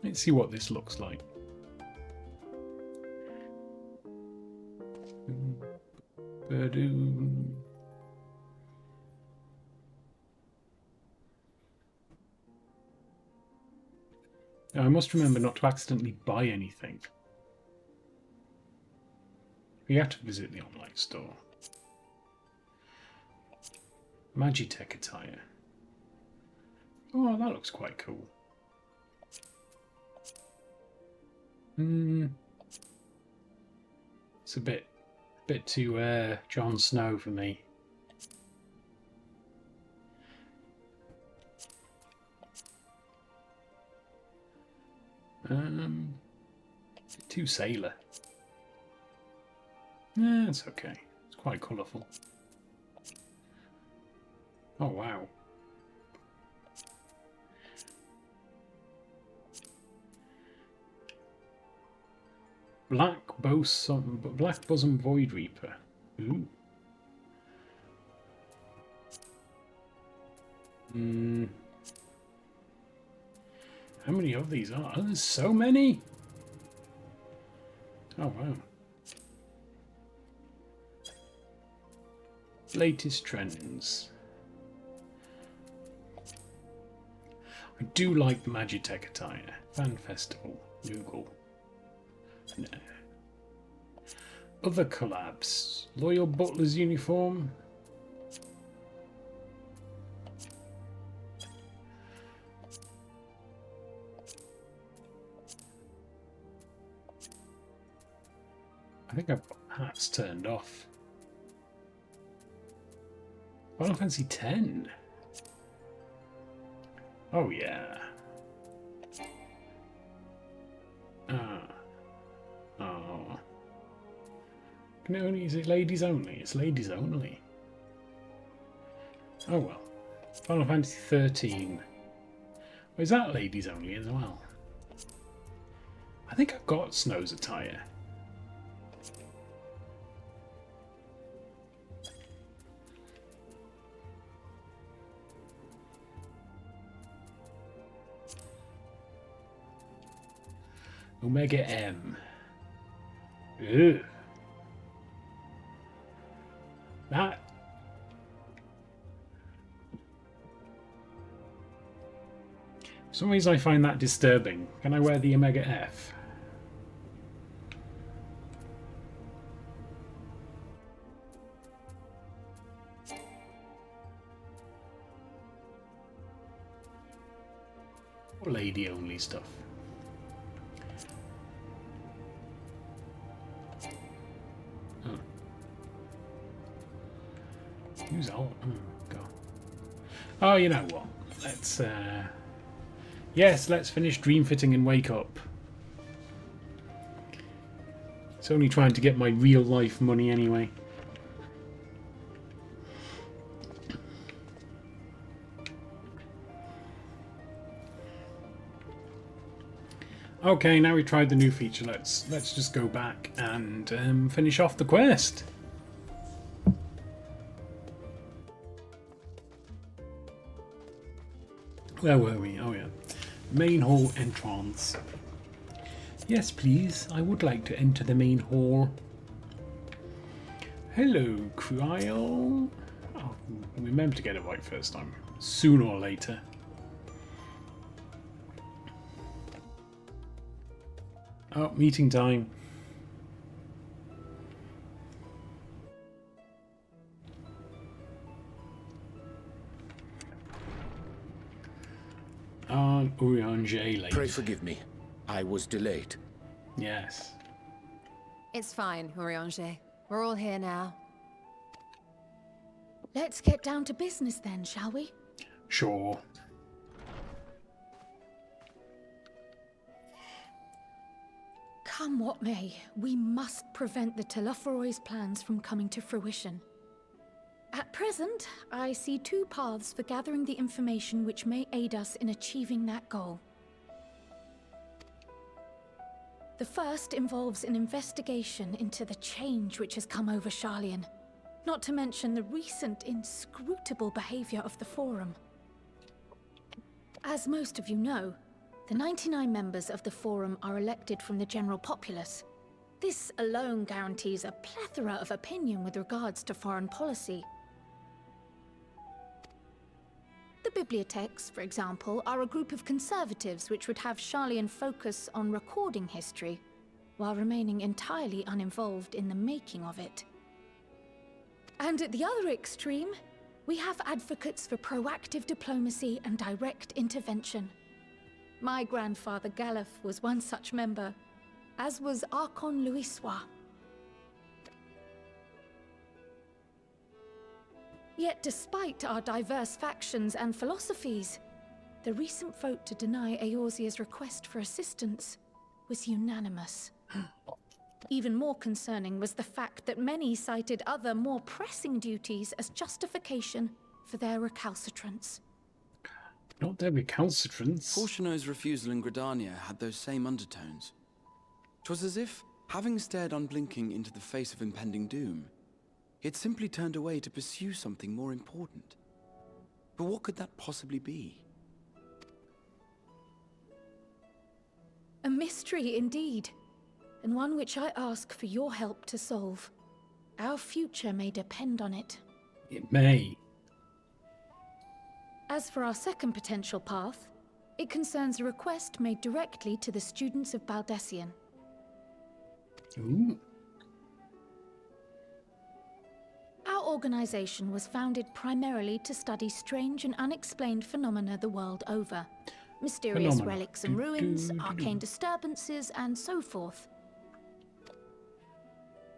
Speaker 1: Let's see what this looks like. Now, I must remember not to accidentally buy anything. We have to visit the online store. Magitech attire. Oh, that looks quite cool. It's a bit too Jon Snow for me. Too sailor. Yeah, it's okay. It's quite colourful. Oh wow. Black Bosom Void Reaper. Ooh. How many of these are? Oh, there's so many! Oh, wow. Latest trends. I do like the Magitech attire. Fan Festival. Google. No. Other collabs. Loyal Butler's uniform. I think I've got hats turned off. Final Fantasy X. Oh yeah. Oh. Can it only, is it ladies only? It's ladies only. Oh well. Final Fantasy 13. Is that ladies only as well? I think I've got Snow's attire. Omega M. Ugh. That. For some reason I find that disturbing. Can I wear the Omega F? Or lady only stuff. Who's all? Oh, God. Oh, you know what? Let's, yes, let's finish dream fitting and wake up. It's only trying to get my real life money anyway. Okay, now we've tried the new feature. Let's just go back and finish off the quest. Where were we? Oh yeah. Main hall entrance. Yes, please. I would like to enter the main hall. Hello, Cryo. Oh, remember to get it right first time. Sooner or later. Oh, meeting time. Urianger lady.
Speaker 4: Pray forgive me. I was delayed.
Speaker 1: Yes.
Speaker 3: It's fine, Urianger. We're all here now.
Speaker 5: Let's get down to business then, shall we?
Speaker 1: Sure.
Speaker 5: Come what may, we must prevent the Telophoroid's plans from coming to fruition. At present, I see two paths for gathering the information which may aid us in achieving that goal. The first involves an investigation into the change which has come over Sharlayan, not to mention the recent inscrutable behavior of the Forum. As most of you know, the 99 members of the Forum are elected from the general populace. This alone guarantees a plethora of opinion with regards to foreign policy. The bibliotheques, for example, are a group of conservatives which would have Sharlayan focus on recording history, while remaining entirely uninvolved in the making of it. And at the other extreme, we have advocates for proactive diplomacy and direct intervention. My grandfather Galef was one such member, as was Archon Louisois. Yet despite our diverse factions and philosophies, the recent vote to deny Eorzea's request for assistance was unanimous. Even more concerning was the fact that many cited other, more pressing duties as justification for their recalcitrance.
Speaker 1: Not their recalcitrance.
Speaker 12: Fortuno's refusal in Gridania had those same undertones. 'Twas as if Having stared unblinking into the face of impending doom, he had simply turned away to pursue something more important. But what could that possibly be?
Speaker 5: A mystery indeed, and one which I ask for your help to solve. Our future may depend on it.
Speaker 1: It may.
Speaker 5: As for our second potential path, it concerns a request made directly to the students of Baldessian.
Speaker 1: Ooh.
Speaker 5: Our organization was founded primarily to study strange and unexplained phenomena the world over. Mysterious relics and ruins, arcane disturbances, and so forth.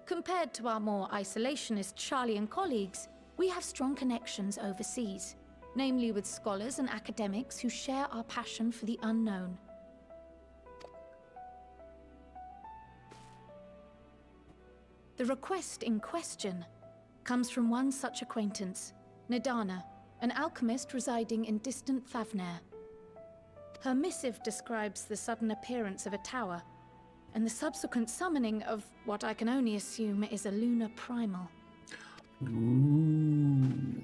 Speaker 5: Compared to our more isolationist Sharlayan colleagues, we have strong connections overseas, namely with scholars and academics who share our passion for the unknown. The request in question comes from one such acquaintance, Nadana, an alchemist residing in distant Thavnair. Her missive describes the sudden appearance of a tower, and the subsequent summoning of what I can only assume is a lunar primal.
Speaker 1: Ooh.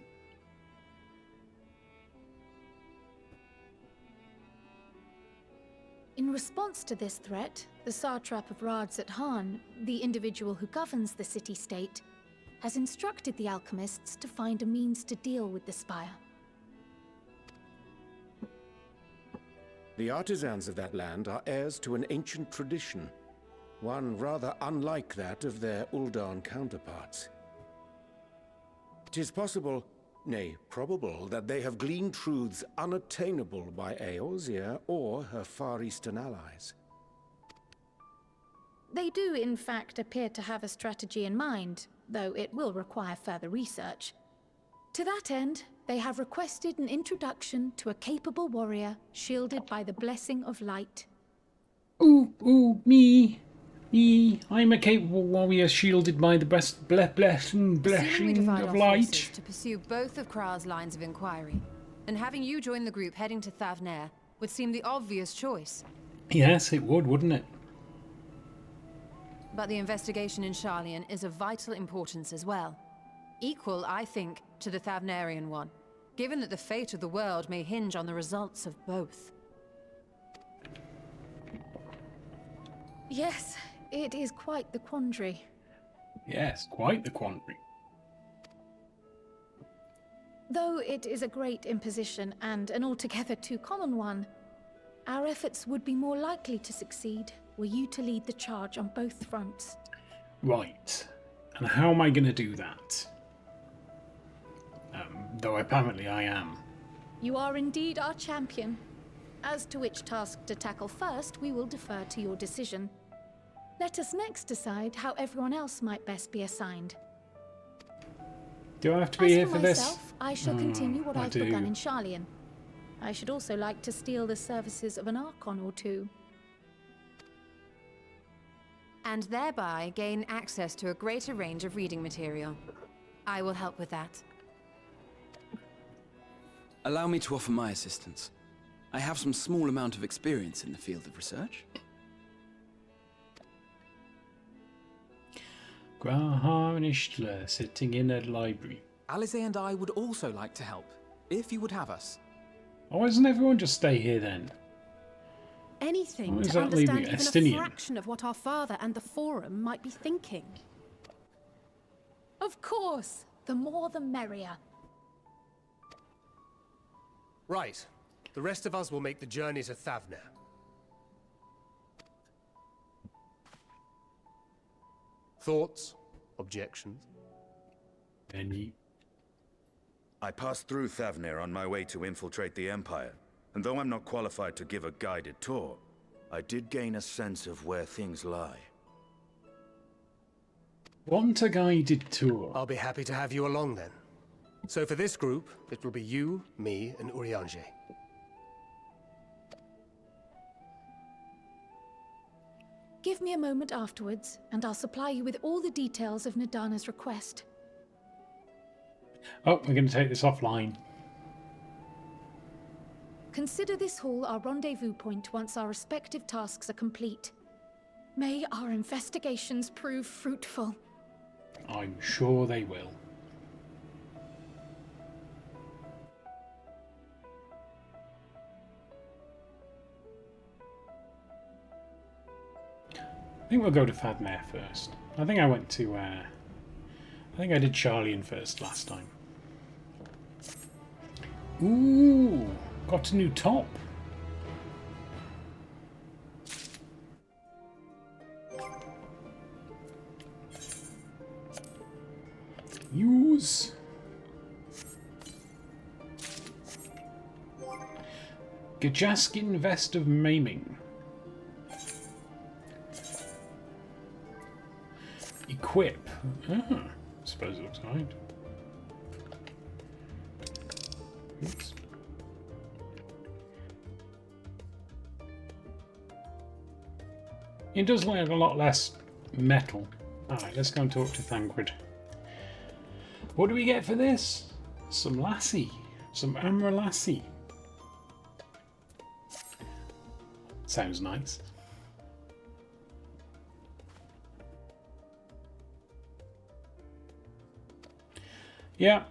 Speaker 5: In response to this threat, the satrap of Radzat-Han, the individual who governs the city-state, has instructed the alchemists to find a means to deal with the spire.
Speaker 4: The artisans of that land are heirs to an ancient tradition, one rather unlike that of their Uldan counterparts. It is possible, nay, probable, that they have gleaned truths unattainable by Eorzea or her Far Eastern allies.
Speaker 5: They do, in fact, appear to have a strategy in mind, though it will require further research. To that end, they have requested an introduction to a capable warrior shielded by the blessing of light.
Speaker 1: Ooh, me. I'm a capable warrior shielded by the blessing
Speaker 3: We divide
Speaker 1: of
Speaker 3: our
Speaker 1: light.
Speaker 3: forces to pursue both of Kral's lines of inquiry, and having you join the group heading to Thavnair would seem the obvious choice.
Speaker 1: Yes, it would, wouldn't it?
Speaker 3: But the investigation in Sharlayan is of vital importance as well. Equal, I think, to the Thavnairian one, given that the fate of the world may hinge on the results of both.
Speaker 5: Yes, it is quite the quandary.
Speaker 1: Yes, quite the quandary.
Speaker 5: Though it is a great imposition and an altogether too common one, our efforts would be more likely to succeed were you to lead the charge on both fronts.
Speaker 1: Right. And how am I going to do that? Though apparently I am.
Speaker 5: You are indeed our champion. As to which task to tackle first, we will defer to your decision. Let us next decide how everyone else might best be assigned.
Speaker 1: Do I have to be here
Speaker 5: for
Speaker 1: for
Speaker 5: myself,
Speaker 1: this?
Speaker 5: I shall continue what
Speaker 1: I
Speaker 5: I've
Speaker 1: do.
Speaker 5: begun in Sharlayan. I should also like to steal the services of an Archon or two.
Speaker 3: And thereby gain access to a greater range of reading material. I will help with that.
Speaker 12: Allow me to offer my assistance. I have some small amount of experience in the field of research.
Speaker 1: Graham and Ishtler sitting in a library.
Speaker 6: Alize and I would also like to help, if you would have us.
Speaker 1: Why doesn't everyone just stay here then?
Speaker 5: Anything
Speaker 1: Why is
Speaker 5: to
Speaker 1: that
Speaker 5: understand
Speaker 1: leaving
Speaker 5: even
Speaker 1: Estinian?
Speaker 5: a fraction of what our father and the Forum might be thinking. Of course, the more the merrier.
Speaker 2: Right. The rest of us will make the journey to Thavnair. Thoughts? Objections?
Speaker 1: Any?
Speaker 7: I passed through Thavnair on my way to infiltrate the Empire, and though I'm not qualified to give a guided tour, I did gain a sense of where things lie.
Speaker 1: Want a guided tour?
Speaker 2: I'll be happy to have you along then. So for this group, it will be you, me, and Urianger.
Speaker 5: Give me a moment afterwards, and I'll supply you with all the details of Nadana's request.
Speaker 1: Oh, we're going to take this offline.
Speaker 5: Consider this hall our rendezvous point once our respective tasks are complete. May our investigations prove fruitful.
Speaker 1: I'm sure they will. I think we'll go to Thavnair first. I think I went to, I think I did Sharlayan first last time. Ooh, got a new top. Use. Gajaskin Vest of Maiming. Equip. Ah, suppose it looks right. Oops. It does look like a lot less metal. Alright, let's go and talk to Thancred. What do we get for this? Some lassie. Some Amra lassie. Sounds nice. Yeah.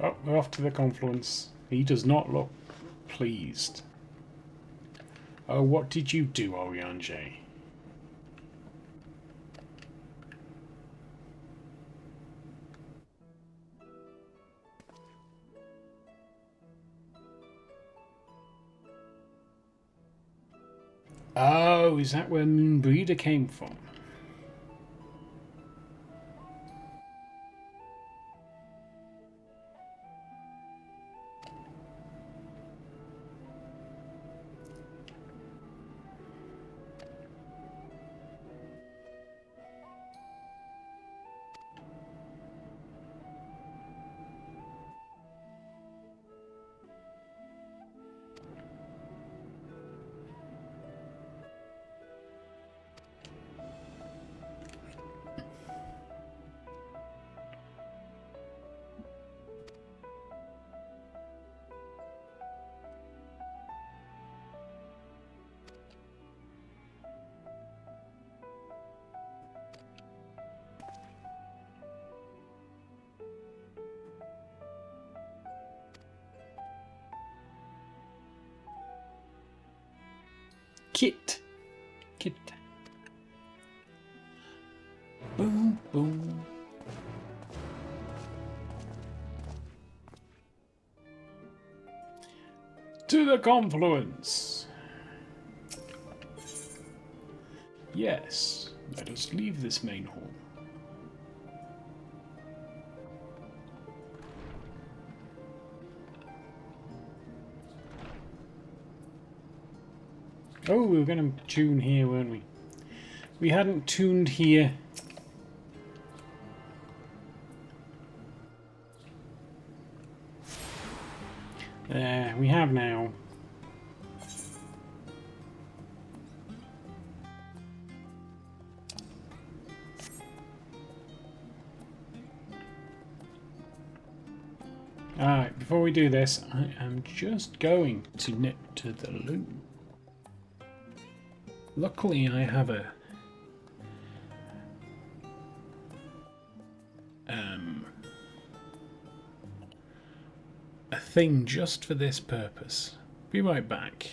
Speaker 1: Oh, we're off to the confluence. He does not look pleased. Oh, what did you do, Oriange? Oh, is that where Moonbreeder came from? Kit. Boom, boom. To the confluence. Yes, let us leave this main hall. Oh, we were going to tune here, weren't we? We hadn't tuned here. There, we have now. Alright, before we do this, I am just going to nip to the loo. Luckily, I have a thing just for this purpose. Be right back.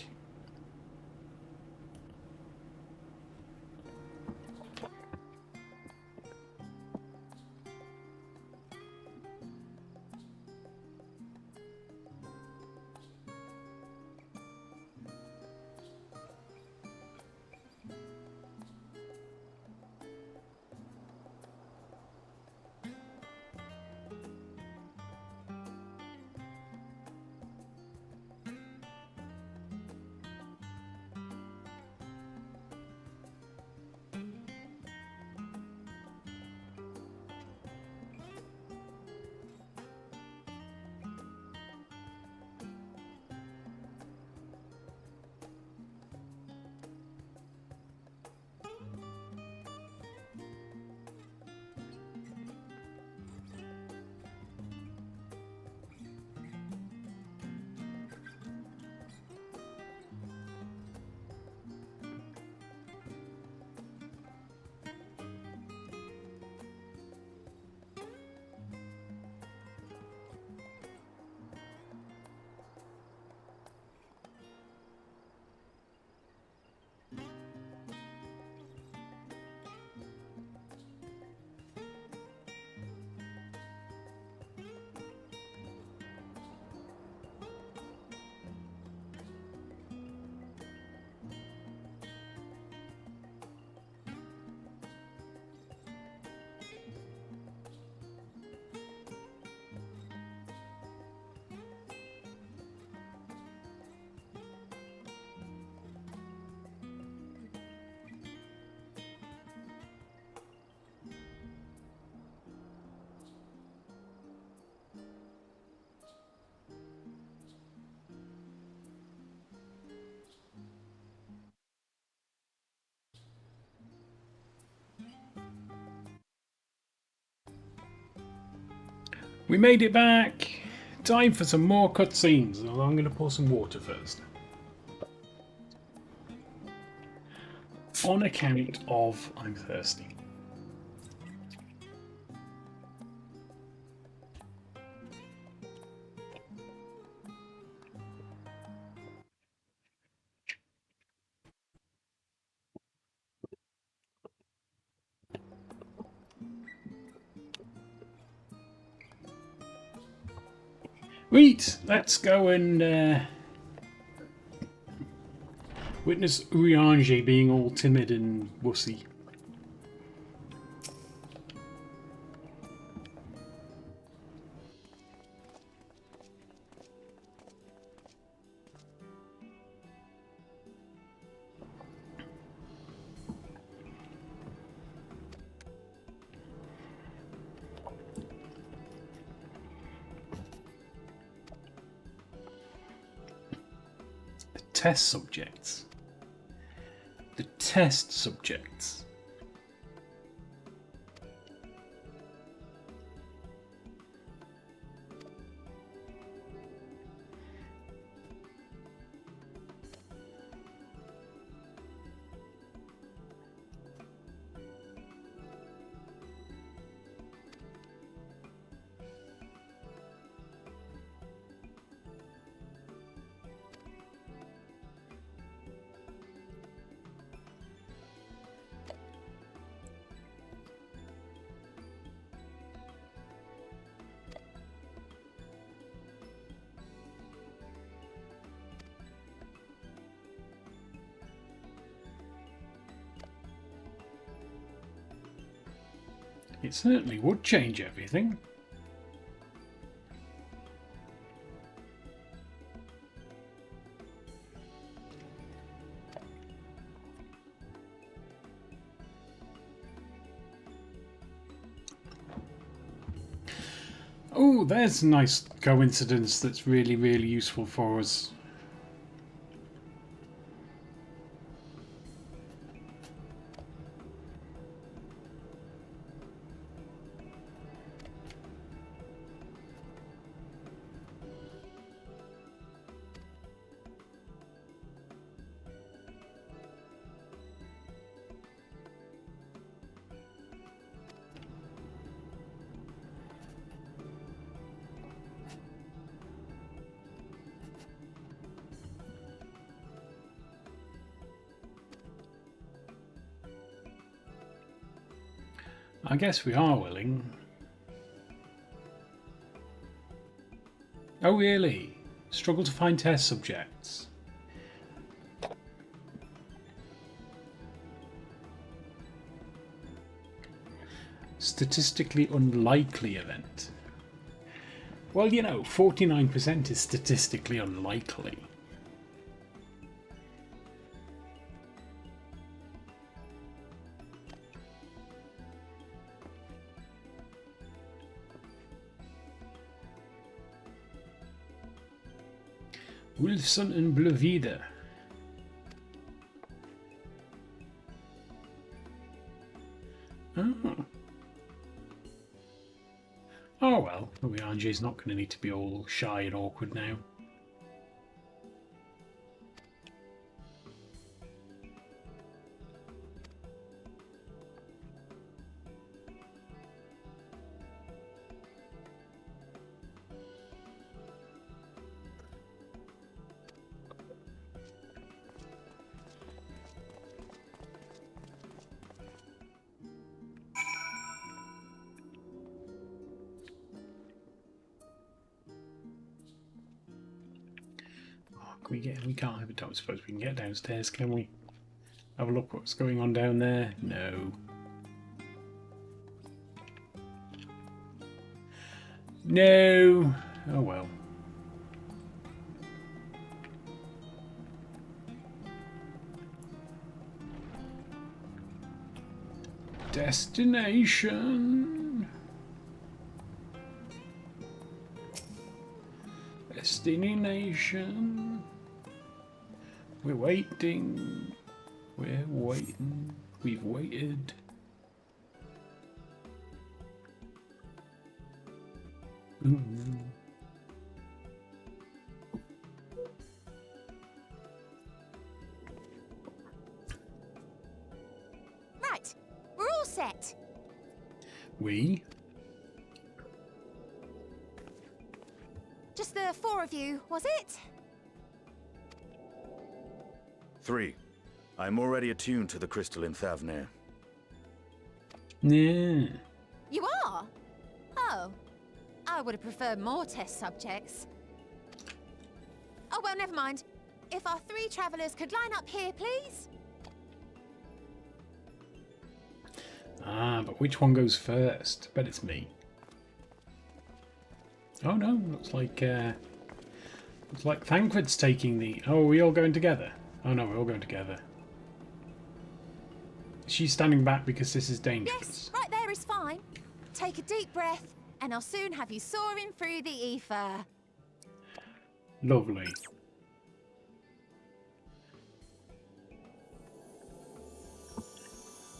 Speaker 1: We made it back. Time for some more cutscenes. I'm going to pour some water first. On account of I'm thirsty. Right, let's go and witness Urianger being all timid and wussy. The test subjects. The test subjects. It certainly would change everything. Oh, there's a nice coincidence that's really, really useful for us. I guess we are willing. Oh really? Struggle to find test subjects. Statistically unlikely event. Well, you know, 49% is statistically unlikely. Wilson and Blevida. Oh. Oh well, Anji's not going to need to be all shy and awkward now. We can't have it. Don't suppose we can get downstairs, can we? Have a look what's going on down there. No. No. Oh well. Destination. Destination. We're waiting. We're waiting. We've waited. Ooh.
Speaker 14: Right, we're all set.
Speaker 1: We?
Speaker 14: Just the four of you, was it?
Speaker 7: 3. I'm already attuned to the crystal in Thavnair.
Speaker 1: Yeah.
Speaker 14: You are? Oh. I would have preferred more test subjects. Oh, well, never mind. If our 3 travelers could line up here, please?
Speaker 1: Ah, but which one goes first? Bet it's me. Oh no, looks like Thancred's taking the... Oh, are we all going together? Oh no, we're all going together. She's standing back because this is dangerous.
Speaker 14: Yes, right there is fine. Take a deep breath, and I'll soon have you soaring through the ether.
Speaker 1: Lovely.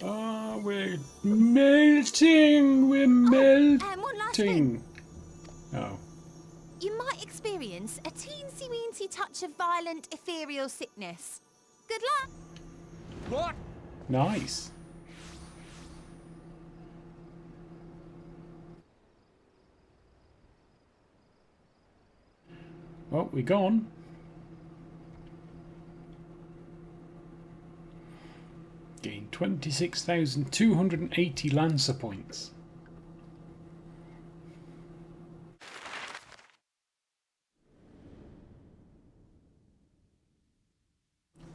Speaker 1: Oh, we're melting! We're melting!
Speaker 14: And one last thing.
Speaker 1: Oh.
Speaker 14: You might experience a teensy-weensy touch of violent ethereal sickness. Good luck!
Speaker 10: What?
Speaker 1: Nice. Well, we're gone. Gain 26,280 Lancer points.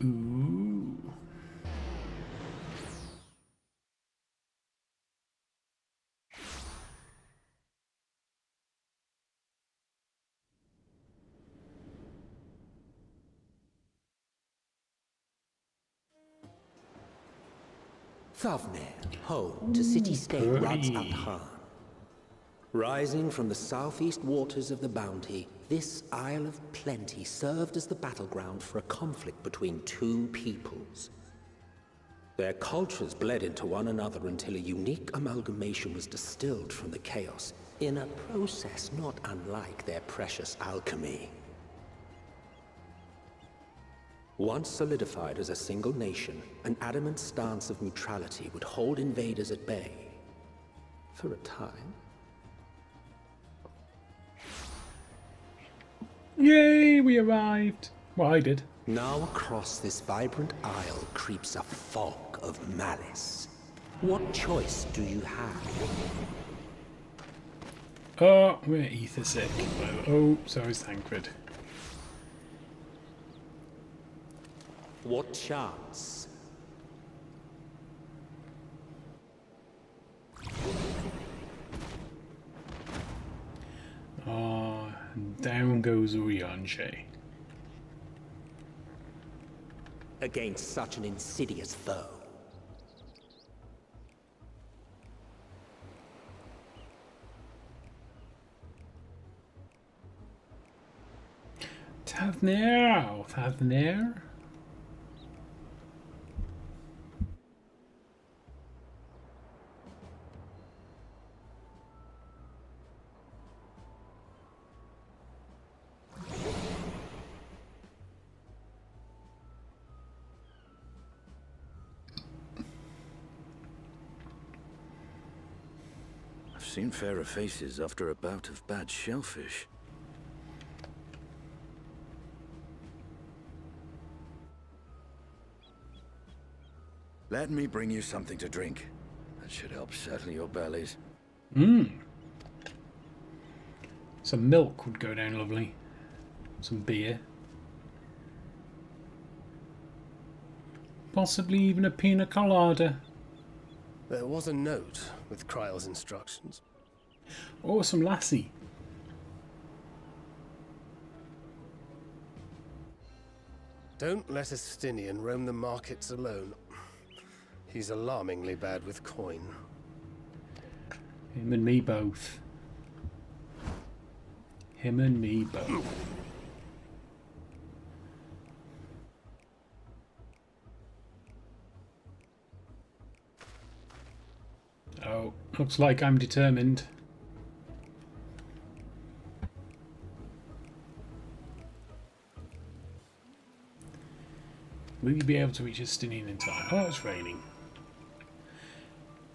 Speaker 1: Ooh.
Speaker 11: Thavnair, home to city-state Rads
Speaker 1: pretty.
Speaker 11: Athan. Rising from the southeast waters of the Bounty, this Isle of Plenty served as the battleground for a conflict between 2 peoples. Their cultures bled into one another until a unique amalgamation was distilled from the chaos, in a process not unlike their precious alchemy. Once solidified as a single nation, an adamant stance of neutrality would hold invaders at bay. For a time.
Speaker 1: Yay, we arrived. Well, I did.
Speaker 11: Now across this vibrant isle creeps a fog of malice. What choice do you have?
Speaker 1: Oh, we're ether sick. Oh, so is Thancred.
Speaker 11: What chance?
Speaker 1: Oh, and down goes Urianger.
Speaker 11: Against such an insidious foe.
Speaker 1: Thavnair, Thavnair.
Speaker 7: I've seen fairer faces after a bout of bad shellfish. Let me bring you something to drink. That should help settle your bellies.
Speaker 1: Some milk would go down lovely. Some beer. Possibly even a pina colada.
Speaker 2: There was a note with Kryle's instructions.
Speaker 1: Or some lassie.
Speaker 2: Don't let Estinian roam the markets alone. He's alarmingly bad with coin.
Speaker 1: Him and me both. Him and me both. Oh, looks like I'm determined. Will you be able to reach Estinian in time? Oh, it's raining.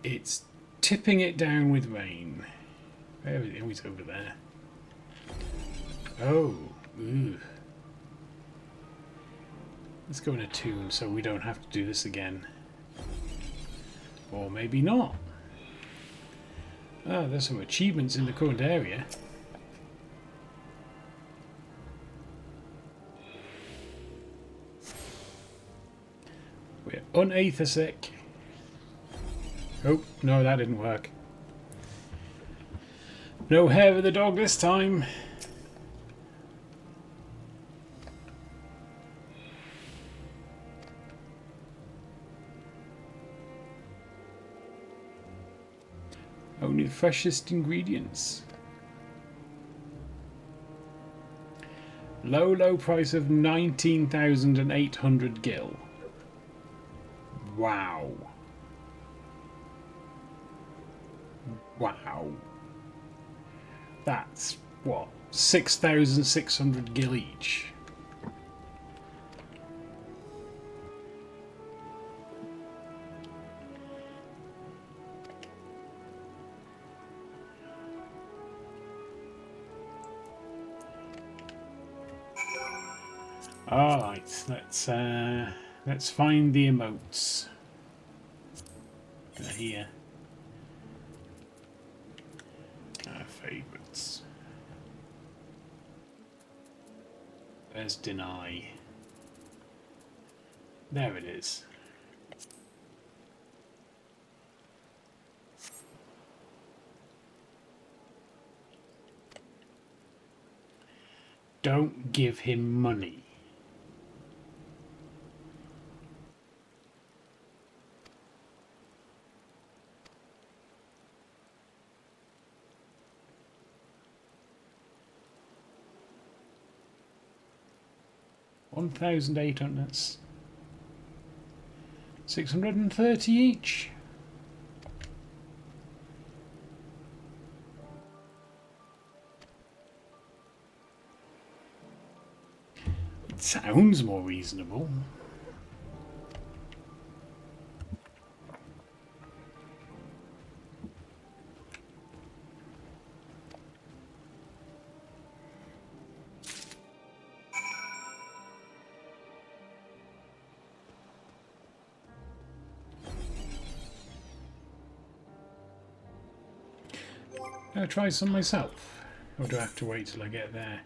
Speaker 1: It's tipping it down with rain. Where is it? Oh, it's over there. Oh, ooh. Let's go in a tune so we don't have to do this again. Or maybe not. Ah, there's some achievements in the current area. We're unaethisic. Oh, no, that didn't work. No hair of the dog this time. Only the freshest ingredients. Low price of 19,800 gil. Wow. Wow. That's, what, 6,600 gil each. Alright, let's find the emotes. They're here. Our favourites. There's deny. There it is. Don't give him money. $1,800. That's 630 each. It sounds more reasonable. Can I try some myself? Or do I have to wait till I get there?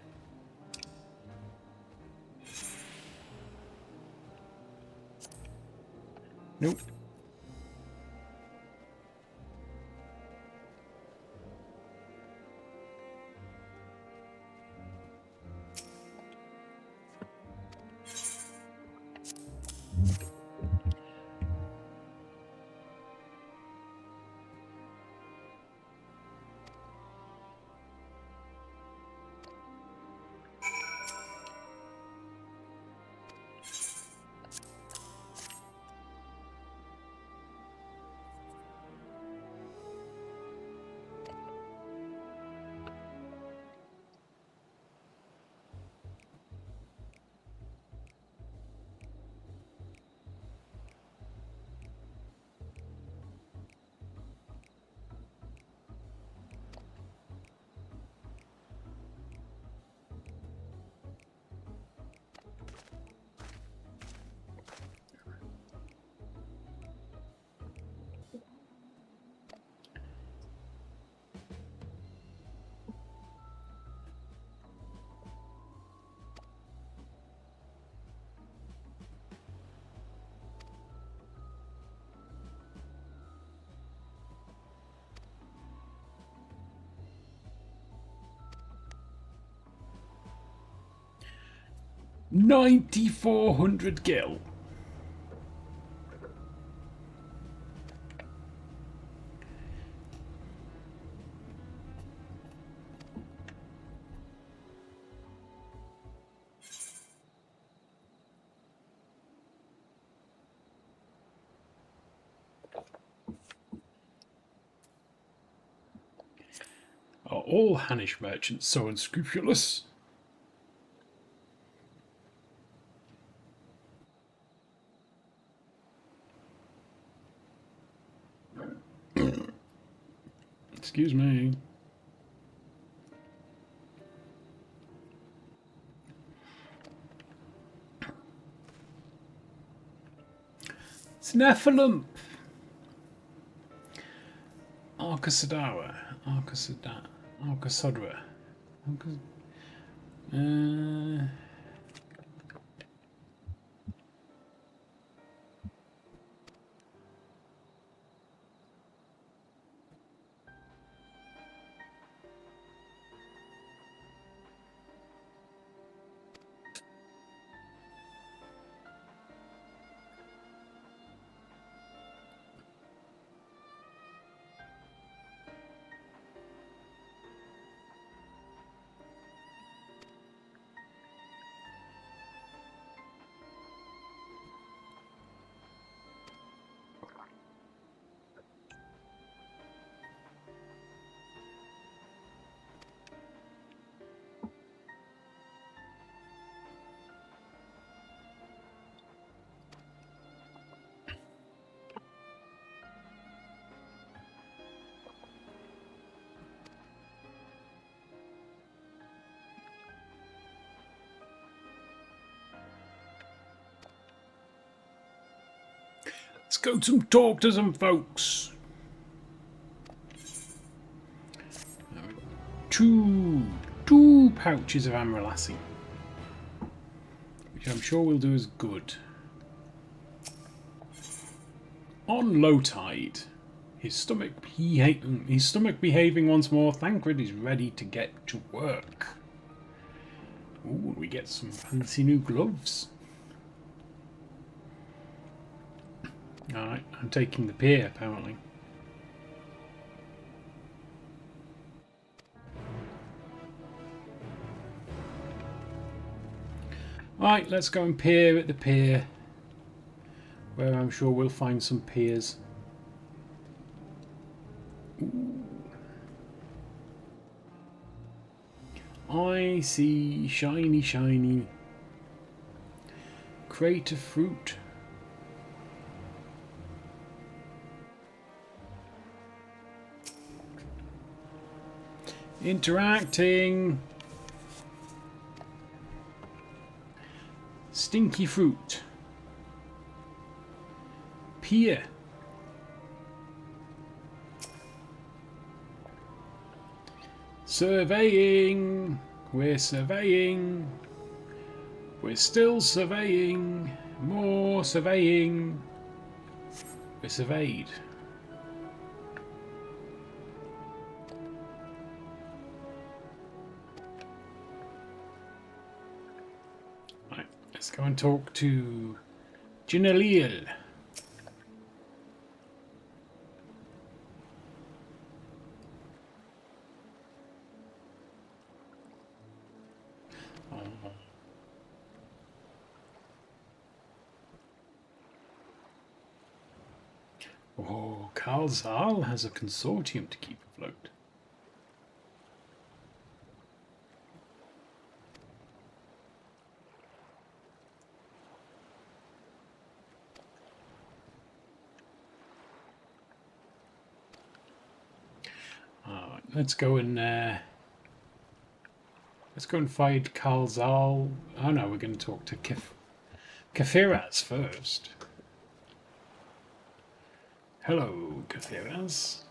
Speaker 1: Nope. $9,400 gil. Are all Hannish merchants so unscrupulous? Excuse me. Snephalum. Arcasadawa. Arcasodra. Let's go talk to some folks. Two pouches of Amorlassi, which I'm sure will do us good. On low tide, his stomach behaving once more, Thancred is ready to get to work. Ooh, we get some fancy new gloves. Alright, I'm taking the pier apparently. Right, let's go and peer at the pier, where I'm sure we'll find some piers. Ooh. I see shiny crate of fruit. Interacting. Stinky fruit. Pier. Surveying. We're surveying. We're still surveying. More surveying. We're surveyed. Right, let's go and talk to Ginalil. Oh, Karl Zahl has a consortium to keep afloat. Alright, let's go and find Karl Zahl. Oh no, we're going to talk to Kafiraz first. Hello, Kafiraz.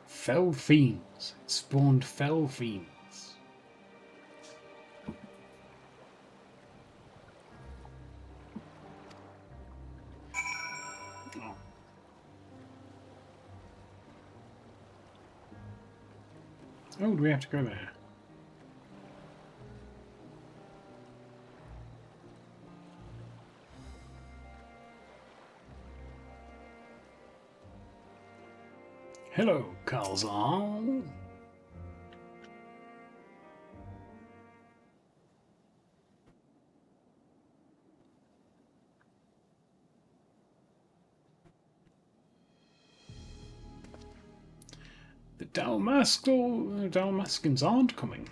Speaker 1: Fell fiends. It spawned fell fiends. Oh, do we have to go there? Hello, Karl Zahl. The Dalmascans aren't coming.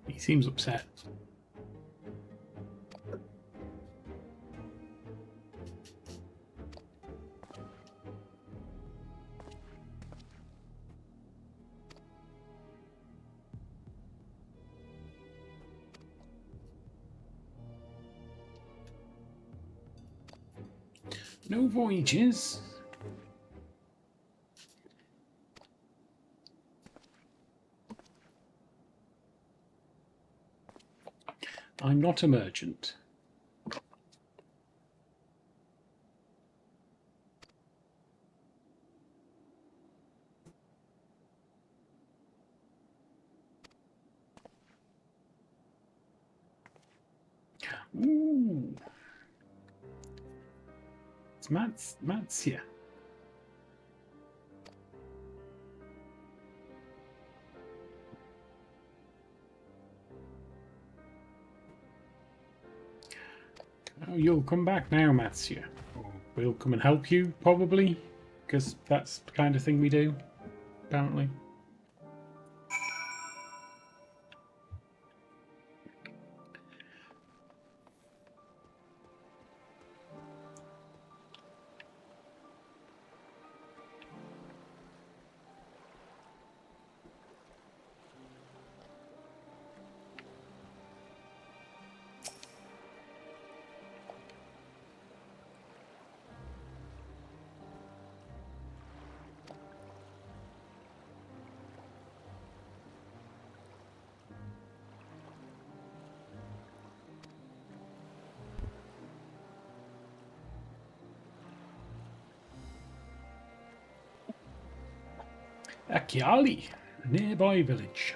Speaker 1: He seems upset. No voyages. I'm not a merchant. Ooh. It's Matt's here. Oh, you'll come back now, Matthew. Or we'll come and help you, probably, because that's the kind of thing we do, apparently. Akiali, a nearby village.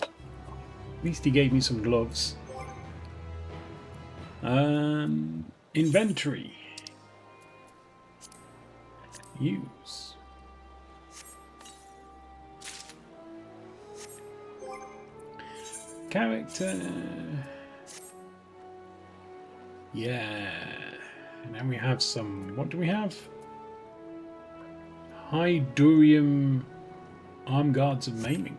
Speaker 1: At least he gave me some gloves. Inventory. Use. Character. Yeah. And then we have some. What do we have? High Durium Arm Guards of Maiming.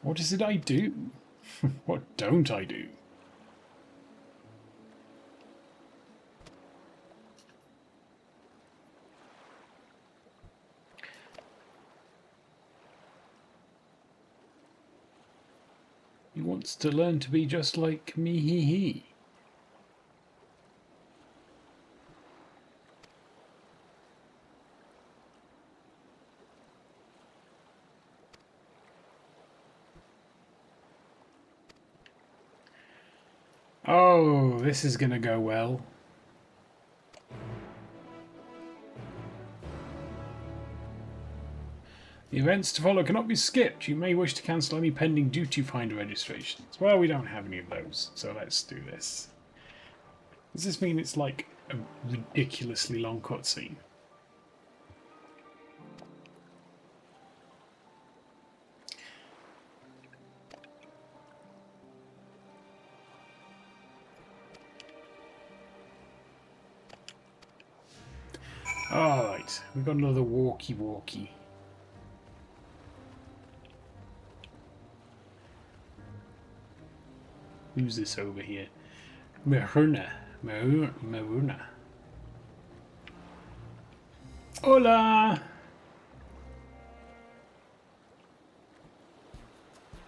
Speaker 1: What is it I do? What don't I do? He wants to learn to be just like me, he. Oh, this is gonna go well. The events to follow cannot be skipped. You may wish to cancel any pending duty finder registrations. Well, we don't have any of those, so let's do this. Does this mean it's like a ridiculously long cutscene? Alright, we've got another walkie-walkie. Who's this over here? Maruna. Hola!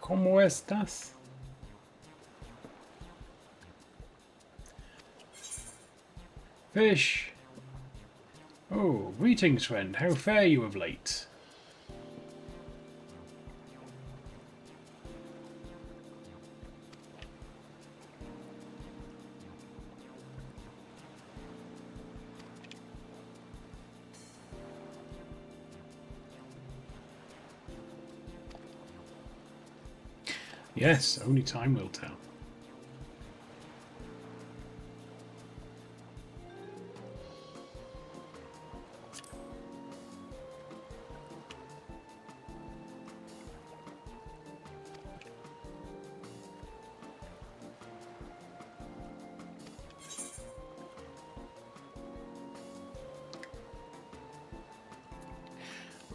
Speaker 1: ¿Cómo estás? Fish. Oh, greetings, friend. How fare you of late? Yes, only time will tell.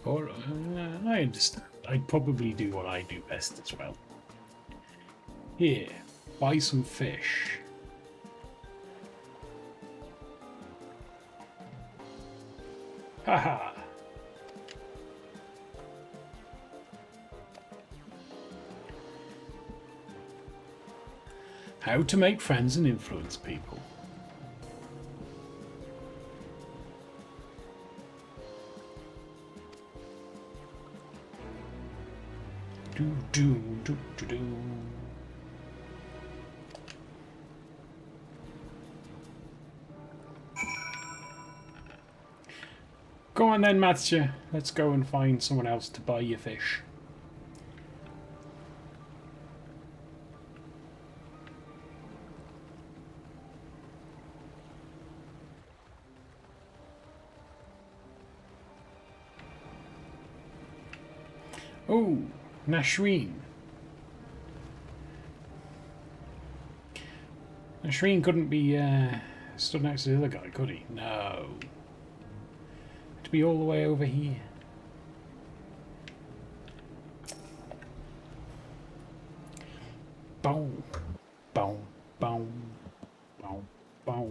Speaker 1: Or, I understand. I'd probably do what I do best as well. Here, buy some fish. Haha. How to make friends and influence people. Do do do do do. Go on then, Matthew. Let's go and find someone else to buy your fish. Oh, Nashreen. Nashreen couldn't be stood next to the other guy, could he? No. To be all the way over here. Bow, bow, bow, bow, bow,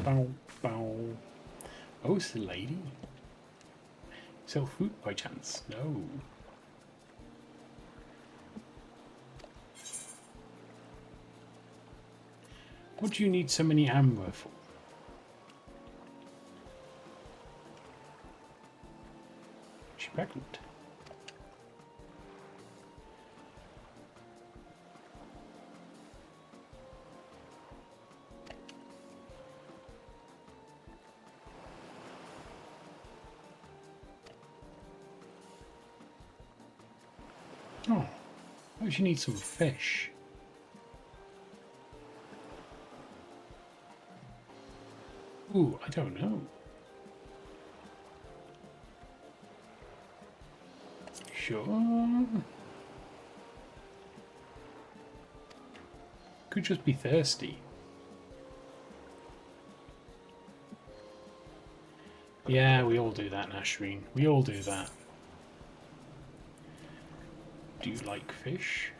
Speaker 1: bow, bow. Oh, it's the lady. Sell fruit by chance? No. What do you need so many amber for? Is she pregnant? Oh, oh, she needs some fish. Ooh, I don't know. Sure. Could just be thirsty. Yeah, we all do that, Nashreen. We all do that. Do you like fish?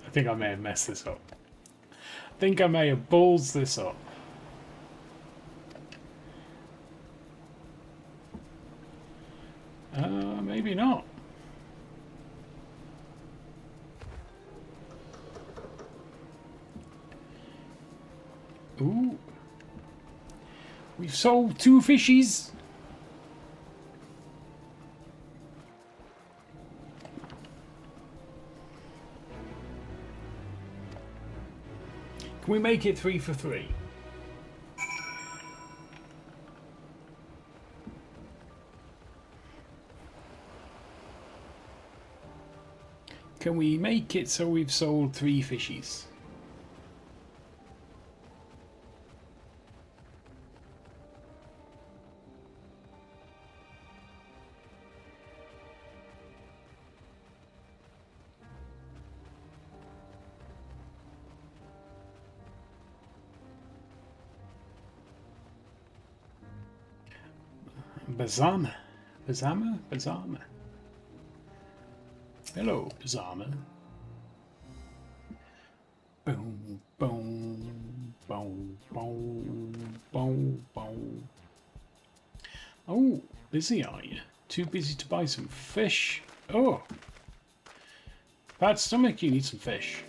Speaker 1: I think I may have messed this up. I think I may have balls this up. Maybe not. Ooh. We've sold 2 fishies. Can we make it 3 for 3? Can we make it so we've sold 3 fishies? Bazama. Bazama? Bazama. Hello, Bazama. Boom, boom, boom, boom, boom, boom. Oh, busy are you? Too busy to buy some fish? Oh. Bad stomach, you need some fish.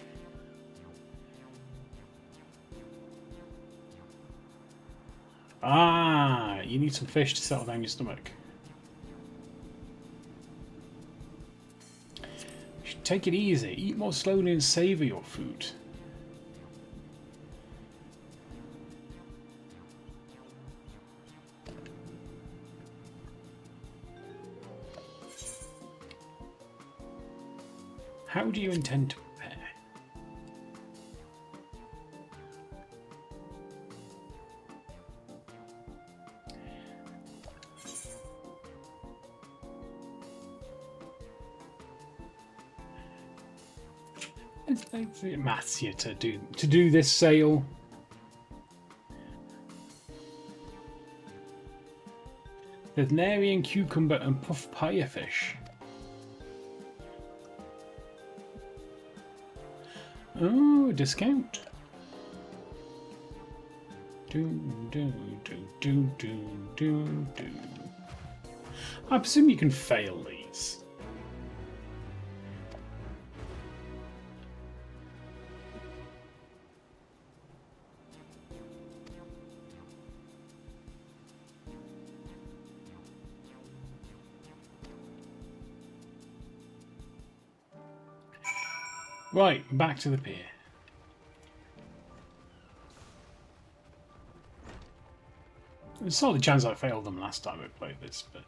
Speaker 1: Ah, you need some fish to settle down your stomach. You should take it easy. Eat more slowly and savour your food. How do you intend to prepare? It's Matthew to do this sail. Thavnairian cucumber and puff pie fish. Oh, discount. I presume you can fail these. Right, back to the pier. There's a solid chance I failed them last time I played this, but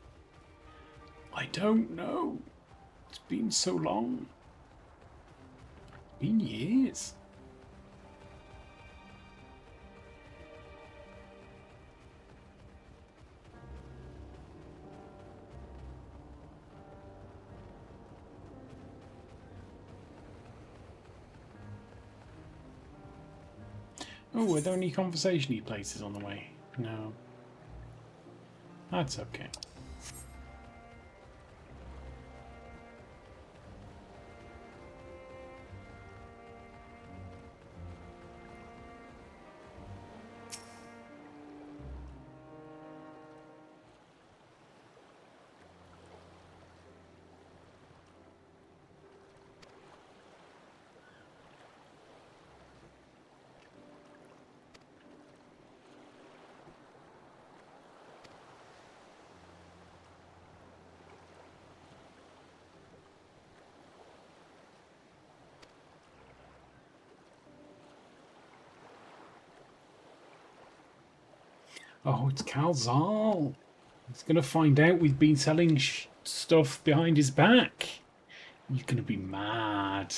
Speaker 1: I don't know. It's been so long. It's been years. Oh, were there any conversation-y places on the way? No. That's okay. Oh, it's Calzal. He's going to find out we've been selling stuff behind his back. You're going to be mad.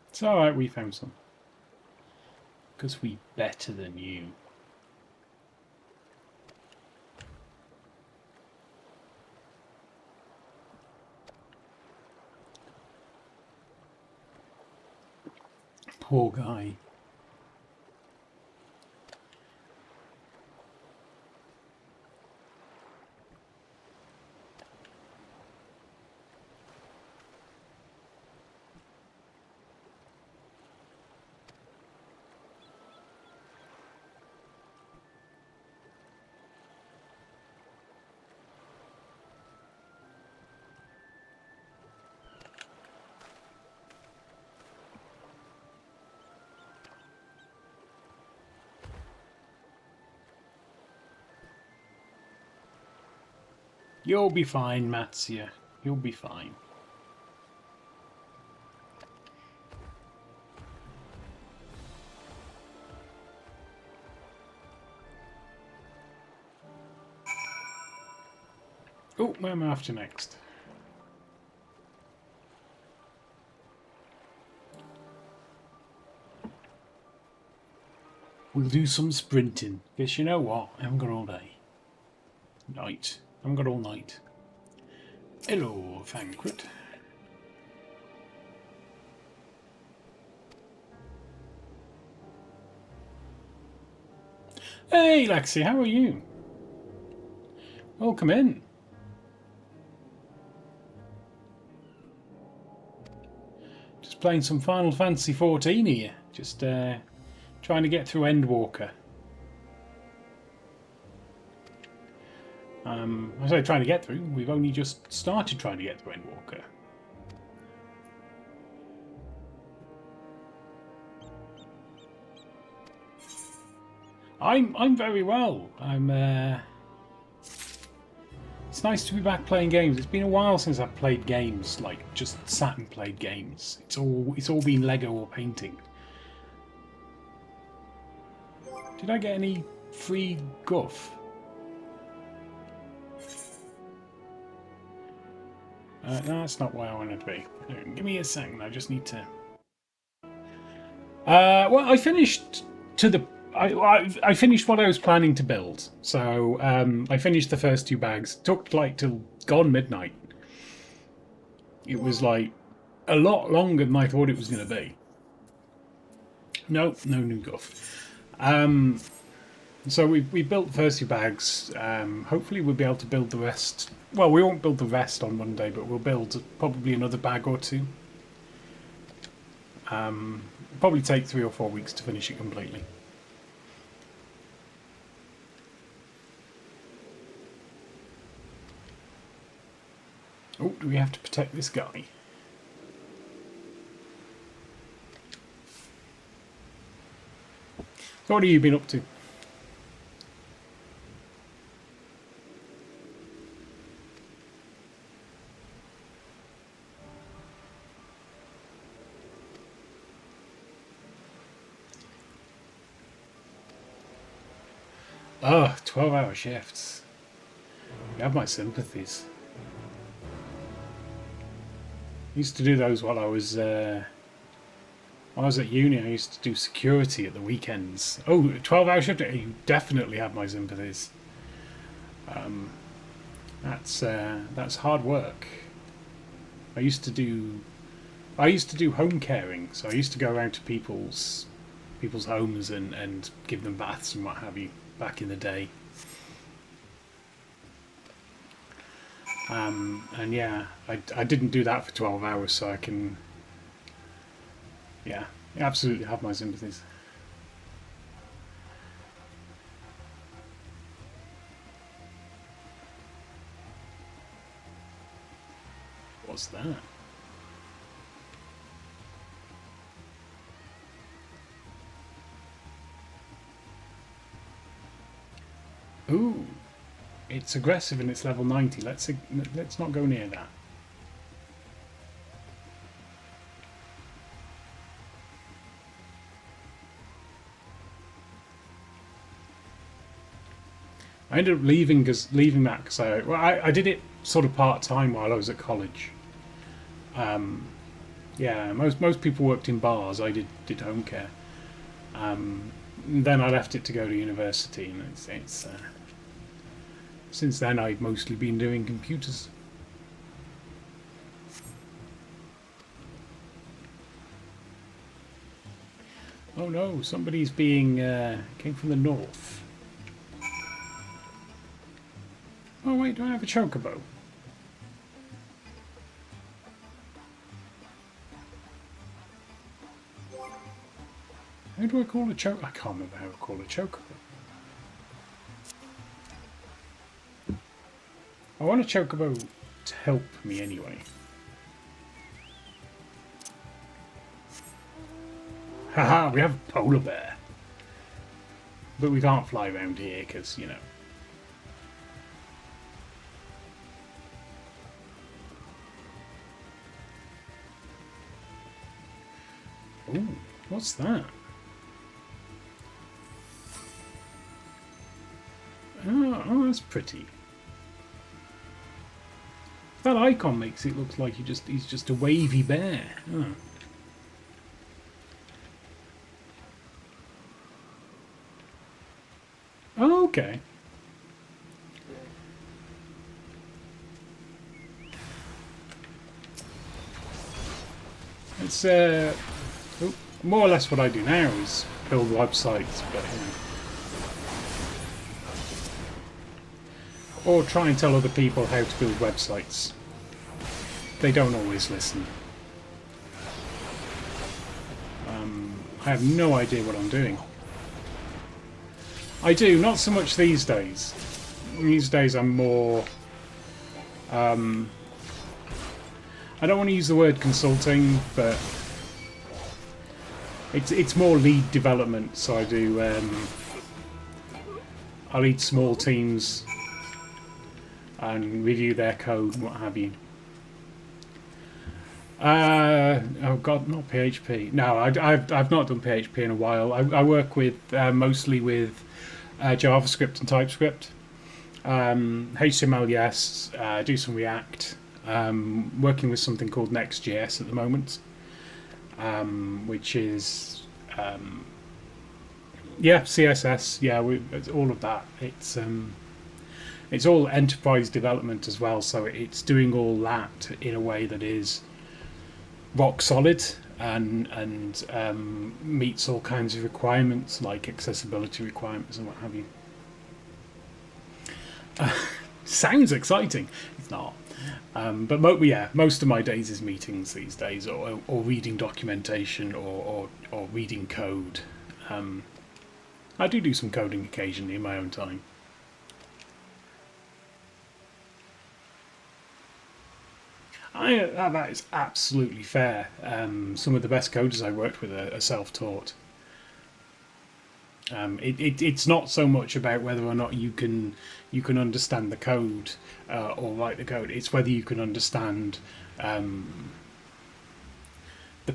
Speaker 1: It's alright, we found some. Because we better than you. Poor guy. You'll be fine, Matsia. You'll be fine. Oh, where am I after next? We'll do some sprinting. Because you know what? I haven't got all day. Night. I haven't got all night. Hello, Fanquit. Hey, Lexi, how are you? Welcome in. Just playing some Final Fantasy XIV here. Just trying to get through Endwalker. I say trying to get through. We've only just started trying to get through Endwalker. I'm very well. It's nice to be back playing games. It's been a while since I've played games, like just sat and played games. It's all been Lego or painting. Did I get any free guff? No, that's not where I wanted to be. Give me a second. I just need to. Well, I finished I finished what I was planning to build. So I finished the first 2 bags. Took like till gone midnight. It was like a lot longer than I thought it was going to be. No new guff. So we built the first 2 bags. Hopefully we'll be able to build the rest. Well, we won't build the rest on Monday, but we'll build probably another bag or 2. Probably take 3 or 4 weeks to finish it completely. Oh, do we have to protect this guy? So what have you been up to? Oh, 12-hour shifts. You have my sympathies. I used to do those while I was at uni. I used to do security at the weekends. Oh, 12-hour shift? You definitely have my sympathies. That's hard work. I used to do home caring, so I used to go around to people's homes and give them baths and what have you back in the day. And yeah, I didn't do that for 12 hours, so I can, yeah, absolutely have my sympathies. What's that? Ooh. It's aggressive and it's level 90. Let's not go near that. I ended up leaving that because I did it sort of part-time while I was at college. Yeah, most people worked in bars. I did home care. Then I left it to go to university, and it's since then I've mostly been doing computers. Oh no, somebody's being came from the north. Oh wait, do I have a chocobo? How do I call a chocobo? I can't remember how to call a chocobo. I want a chocobo to help me anyway. Haha, we have a polar bear. But we can't fly around here because, you know. Ooh, what's that? Oh, that's pretty. That icon makes it look like he's just a wavy bear. Oh. Oh, okay. It's more or less what I do now is build websites, but you know. Or try and tell other people how to build websites. They don't always listen. I have no idea what I'm doing. I do, not so much these days. These days I'm more... I don't want to use the word consulting, but it's more lead development. So I do... I lead small teams and review their code and what have you. Oh god, not PHP. No, I've not done PHP in a while. I work with mostly with JavaScript and TypeScript. HTML, yes. Do some React. Working with something called Next.js at the moment, which is yeah, CSS. Yeah, it's all of that. It's all enterprise development as well. So it's doing all that in a way that is rock solid and meets all kinds of requirements like accessibility requirements and what have you. Sounds exciting. It's not. But yeah, most of my days is meetings these days, or reading documentation, or reading code. I do some coding occasionally in my own time. That is absolutely fair. Some of the best coders I worked with are self-taught. It's not so much about whether or not you can understand the code or write the code. It's whether you can understand the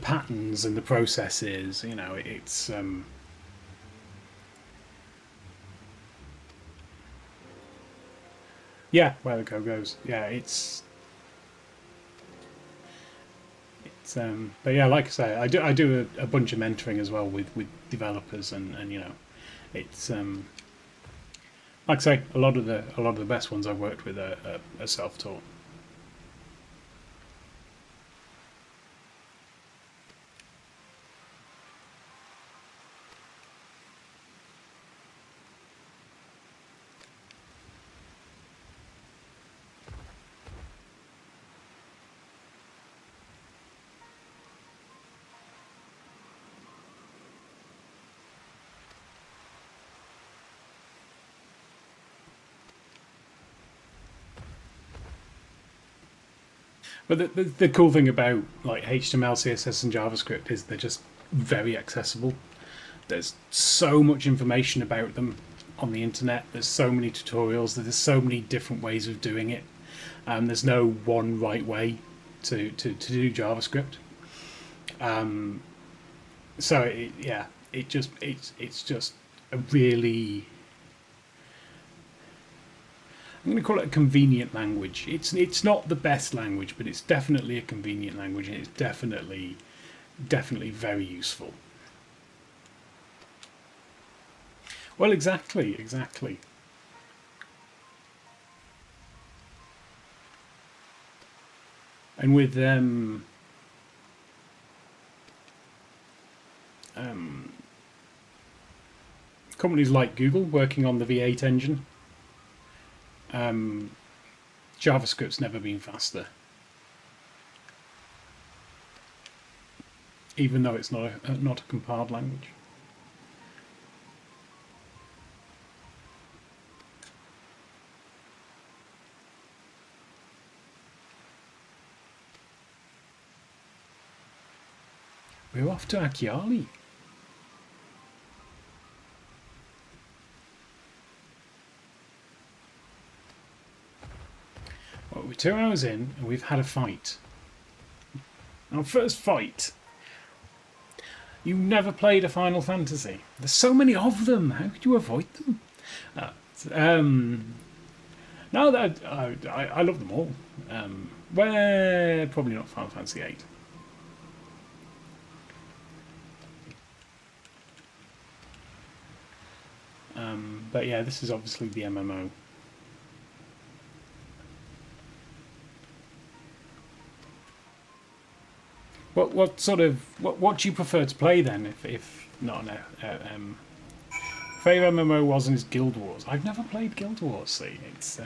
Speaker 1: patterns and the processes. You know, it's yeah, where the code goes. Yeah, but yeah, like I say, I do a bunch of mentoring as well with developers, and you know, it's like I say, a lot of the best ones I've worked with are self-taught. But the cool thing about like HTML, CSS, and JavaScript is they're just very accessible. There's so much information about them on the internet. There's so many tutorials. There's so many different ways of doing it. There's no one right way to do JavaScript. So it's just a really, I'm going to call it a convenient language. It's not the best language, but it's definitely a convenient language, and it's definitely very useful. Well, exactly. And with companies like Google working on the V8 engine, JavaScript's never been faster, even though it's not a compiled language. We're off to Akiali. Well, we're 2 hours in and we've had a fight. Our first fight. You never played a Final Fantasy. There's so many of them. How could you avoid them? No, that I love them all. We're probably not Final Fantasy VIII. But yeah, this is obviously the MMO. What sort of what do you prefer to play then? If not favorite MMO wasn't is Guild Wars. I've never played Guild Wars. See, it's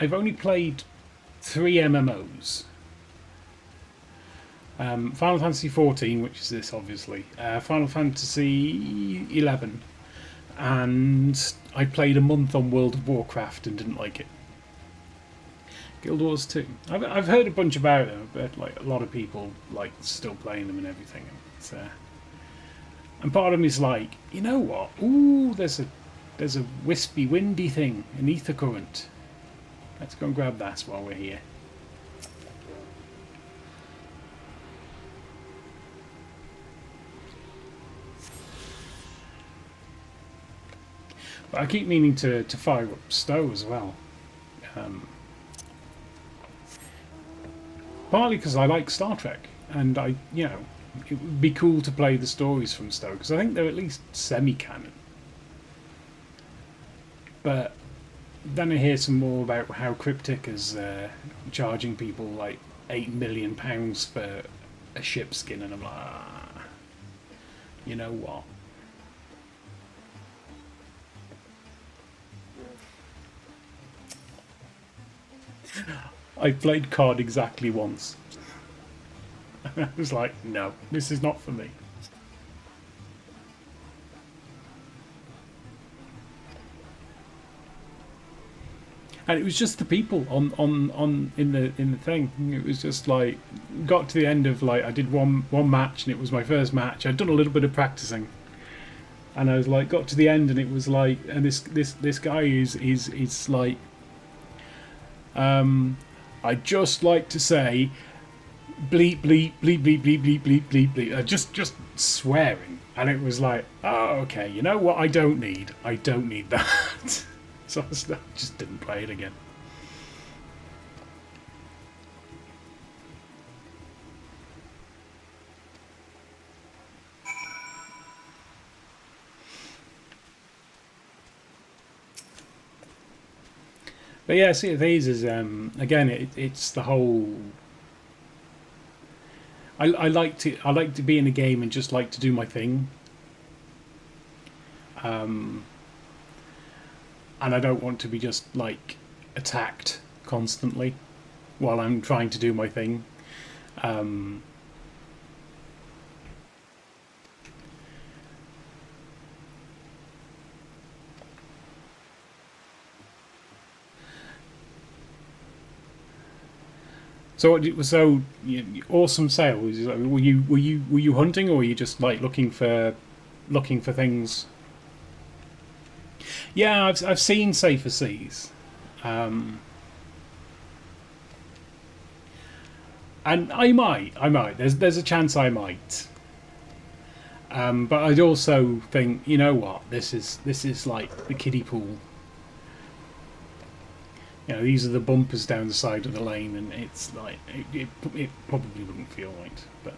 Speaker 1: I've only played 3 MMOs. Final Fantasy XIV, which is this obviously, Final Fantasy XI, and I played a month on World of Warcraft and didn't like it. Guild Wars 2. I've heard a bunch about them, but like a lot of people like still playing them and everything. And part of me is like, you know what? Ooh, there's a wispy, windy thing, an ether current. Let's go and grab that while we're here. But I keep meaning to fire up Stowe as well. Partly because I like Star Trek, and it would be cool to play the stories from Stowe, because I think they're at least semi-canon. But then I hear some more about how Cryptic is charging people like £8 million for a ship skin, and I'm like, you know what? I played COD exactly once. I was like, no, this is not for me. And it was just the people on in the thing. It was just like, got to the end of like, I did one match and it was my first match. I'd done a little bit of practicing, and I was like, got to the end and it was like, and this guy is like, I'd just like to say, bleep bleep bleep bleep bleep bleep bleep bleep bleep, just swearing, and it was like, oh, okay, you know what? I don't need that. So I just didn't play it again. But yeah, Sea of Thieves is again, it's the whole. I like to be in a game and just like to do my thing. And I don't want to be just like attacked constantly while I'm trying to do my thing. So awesome sale. Were you hunting, or were you just like looking for things? Yeah, I've seen Safer Seas, and I might. There's a chance I might. But I'd also think, you know what, this is like the kiddie pool. You know, these are the bumpers down the side of the lane, and it's like it probably wouldn't feel right, but.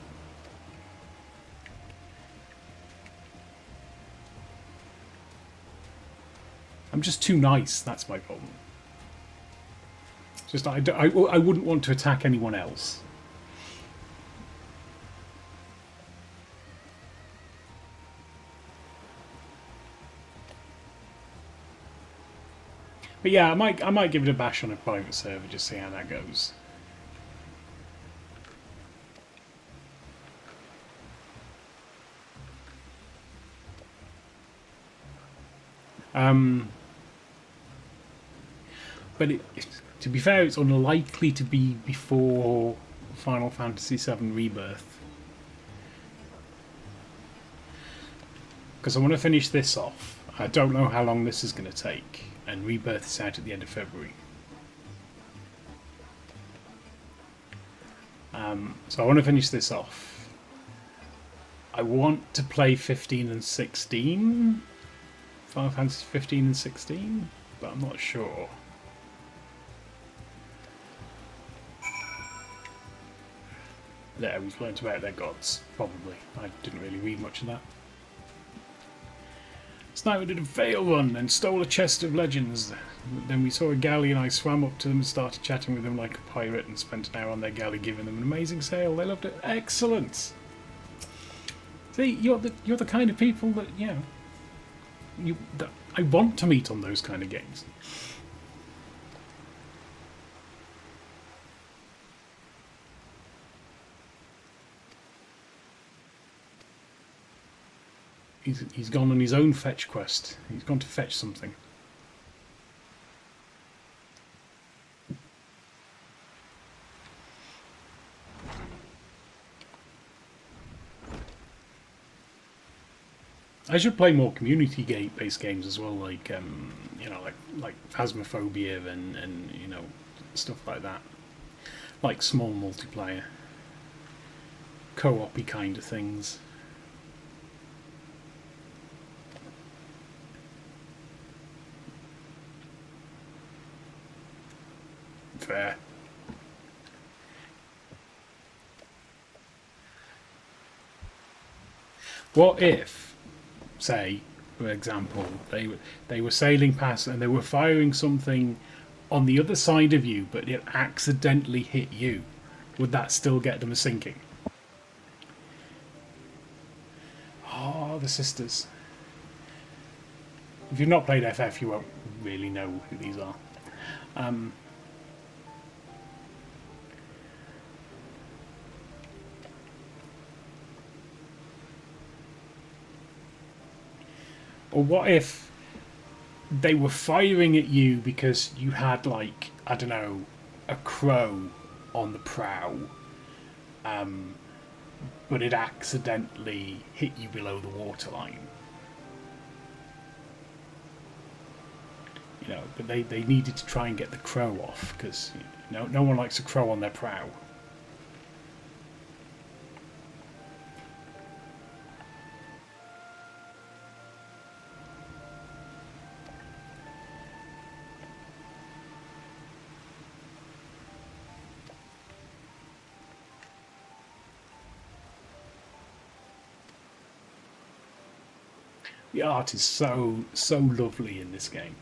Speaker 1: I'm just too nice. That's my problem. Just I wouldn't want to attack anyone else. But yeah, I might give it a bash on a private server, just see how that goes. But to be fair, it's unlikely to be before Final Fantasy VII Rebirth, because I want to finish this off. I don't know how long this is going to take, and Rebirth is out at the end of February. So I want to finish this off. I want to play 15 and 16, Final Fantasy 15 and 16, but I'm not sure. Yeah, we've learnt about their gods, probably. I didn't really read much of that. Sniper did a fail run and stole a chest of legends. Then we saw a galley and I swam up to them and started chatting with them like a pirate and spent an hour on their galley giving them an amazing sail. They loved it. Excellent! See, you're the kind of people that, that I want to meet on those kind of games. he's gone on his own fetch quest. He's gone to fetch something. I should play more community-based games as well, like you know, like Phasmophobia and you know, stuff like that, like small multiplayer, co-op-y kind of things. Fair. What if, say, for example, they were sailing past and they were firing something on the other side of you, but it accidentally hit you? Would that still get them a sinking? Oh, the sisters. If you've not played FF, you won't really know who these are. Or what if they were firing at you because you had, like, I don't know, a crow on the prow, but it accidentally hit you below the waterline? You know, but they needed to try and get the crow off because, you know, no one likes a crow on their prow. The art is so lovely in this game.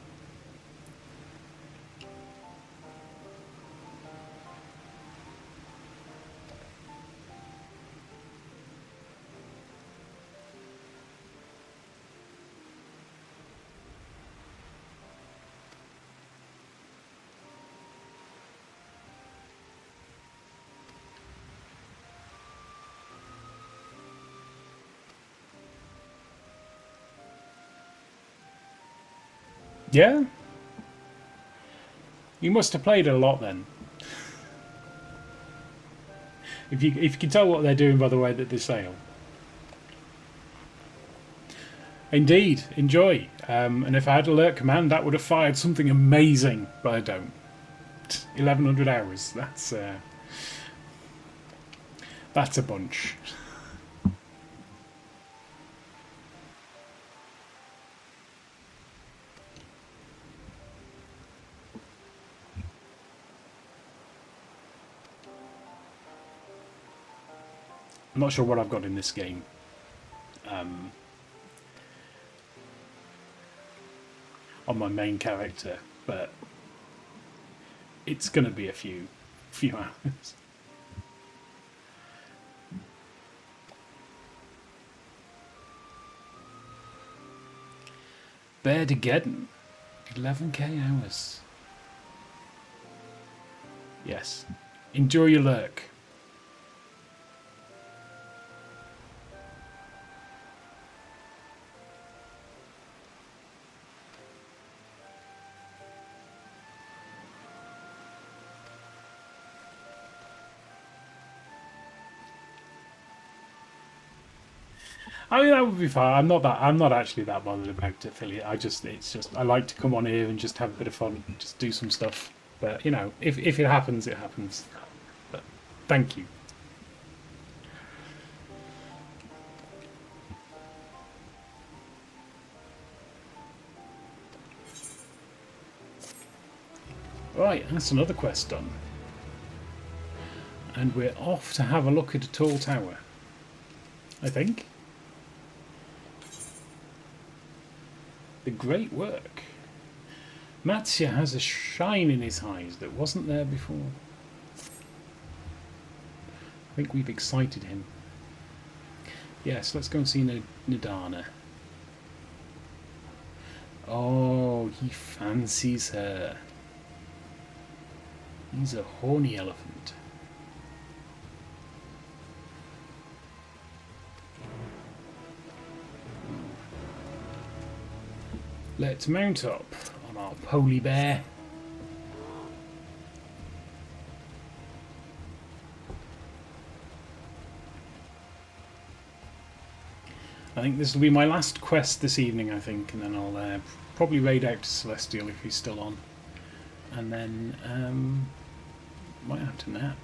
Speaker 1: Yeah? You must have played it a lot then. If you can tell what they're doing by the way that they sail. Indeed, enjoy. And if I had alert command, that would have fired something amazing, but I don't. 1100 hours. That's a bunch. I'm not sure what I've got in this game. On my main character, but it's going to be a few hours. Berdegeddon, 11k hours. Yes, enjoy your lurk. I mean, that would be fine. I'm not actually that bothered about affiliate. I like to come on here and just have a bit of fun, just do some stuff. But you know, if it happens, it happens. But thank you. Right, that's another quest done. And we're off to have a look at a tall tower, I think. The great work. Matsya has a shine in his eyes that wasn't there before. I think we've excited him. Yes, let's go and see Nidana. Oh, he fancies her. He's a horny elephant. Let's mount up on our poly bear. I think this will be my last quest this evening, I think, and then I'll probably raid out to Celestial if he's still on. And then, might have to nap.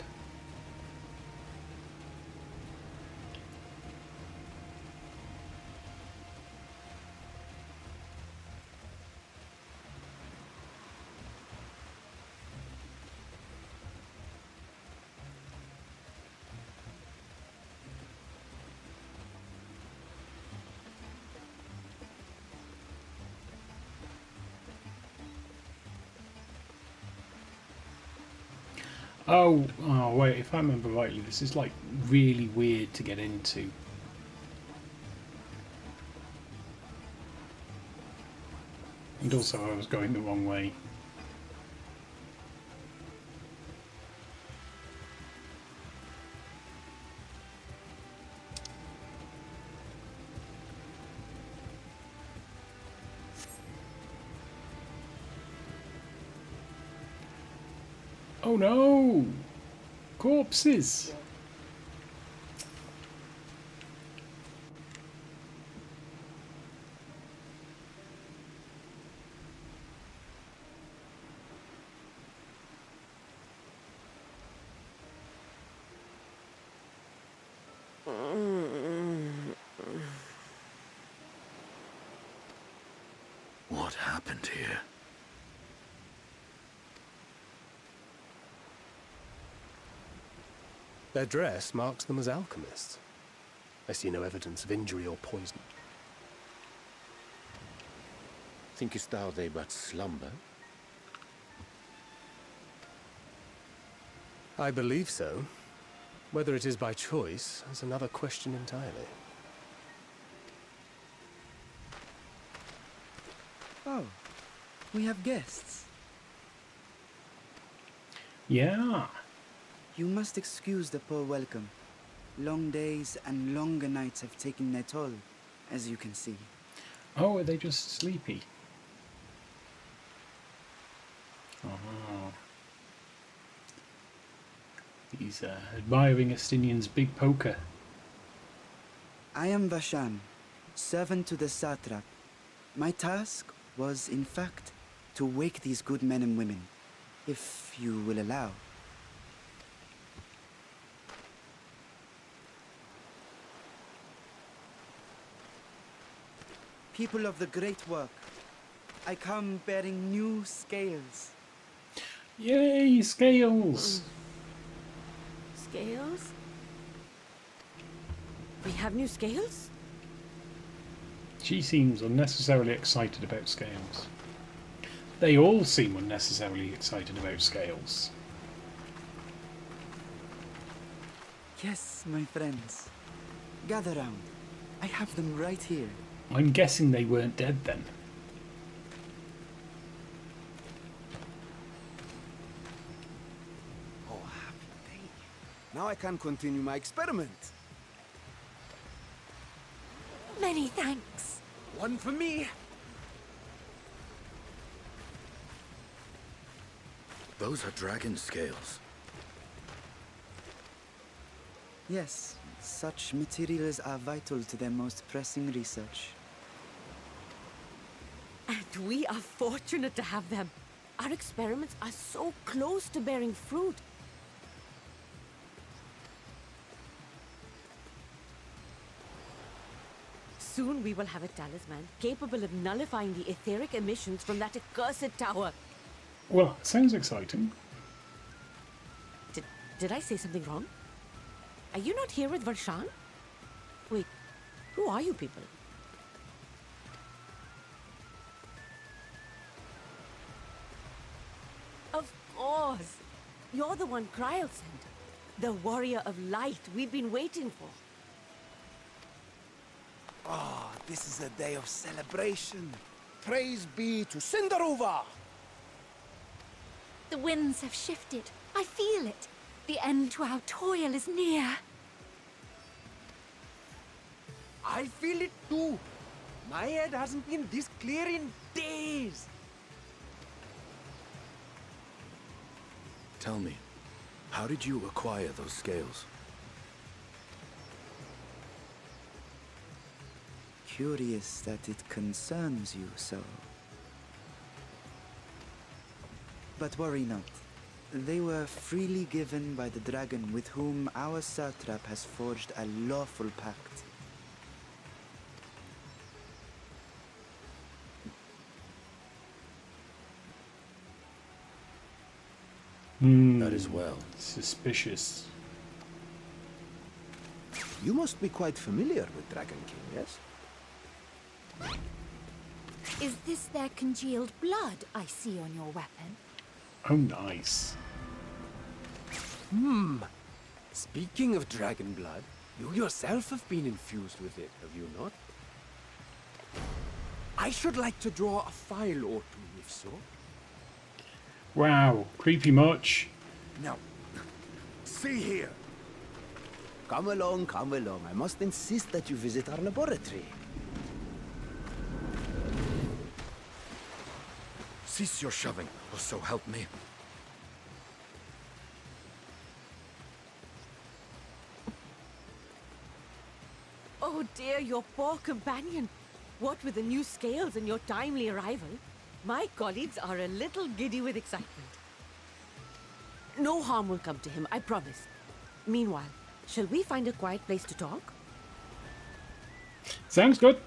Speaker 1: Oh, wait, if I remember rightly, this is like really weird to get into. And also I was going the wrong way. Oh no! Corpses!
Speaker 7: What happened here?
Speaker 2: Their dress marks them as alchemists. I see no evidence of injury or poison.
Speaker 4: Thinkest thou they but slumber?
Speaker 2: I believe so. Whether it is by choice is another question entirely.
Speaker 15: Oh, we have guests.
Speaker 1: Yeah.
Speaker 15: You must excuse the poor welcome. Long days and longer nights have taken their toll, as you can see.
Speaker 1: Oh, are they just sleepy? Oh. He's admiring Estinian's big poker.
Speaker 15: I am Vashan, servant to the satrap. My task was, in fact, to wake these good men and women, if you will allow. People of the great work, I come bearing new scales.
Speaker 1: Yay, scales!
Speaker 16: Scales? We have new scales?
Speaker 1: She seems unnecessarily excited about scales. They all seem unnecessarily excited about scales.
Speaker 15: Yes, my friends. Gather round. I have them right here.
Speaker 1: I'm guessing they weren't dead then.
Speaker 10: Oh, happy day. Now I can continue my experiment.
Speaker 16: Many thanks.
Speaker 10: One for me.
Speaker 7: Those are dragon scales.
Speaker 15: Yes, such materials are vital to their most pressing research.
Speaker 16: And we are fortunate to have them. Our experiments are so close to bearing fruit. Soon we will have a talisman capable of nullifying the etheric emissions from that accursed tower.
Speaker 1: Well, sounds exciting.
Speaker 16: Did I say something wrong? Are you not here with Varshan? Wait, who are you people? Of course! You're the one Kryl sent. The warrior of light we've been waiting for.
Speaker 10: Ah, this is a day of celebration. Praise be to Cinderova!
Speaker 8: The winds have shifted. I feel it. The end to our toil is near.
Speaker 10: I feel it too. My head hasn't been this clear in days!
Speaker 7: Tell me, how did you acquire those scales?
Speaker 15: Curious that it concerns you so. But worry not. They were freely given by the dragon with whom our satrap has forged a lawful pact.
Speaker 7: That is well.
Speaker 1: Suspicious.
Speaker 17: You must be quite familiar with Dragon King, yes?
Speaker 14: Is this their congealed blood I see on your weapon?
Speaker 1: Oh, nice.
Speaker 10: Speaking of dragon blood, you yourself have been infused with it, have you not? I should like to draw a file or two, if so.
Speaker 1: Wow, creepy much.
Speaker 17: Now, see here. Come along, come along. I must insist that you visit our laboratory.
Speaker 7: Cease your shoving, or so help me.
Speaker 16: Oh dear, your poor companion. What with the new scales and your timely arrival, my colleagues are a little giddy with excitement. No harm will come to him, I promise. Meanwhile, shall we find a quiet place to talk?
Speaker 1: Sounds good.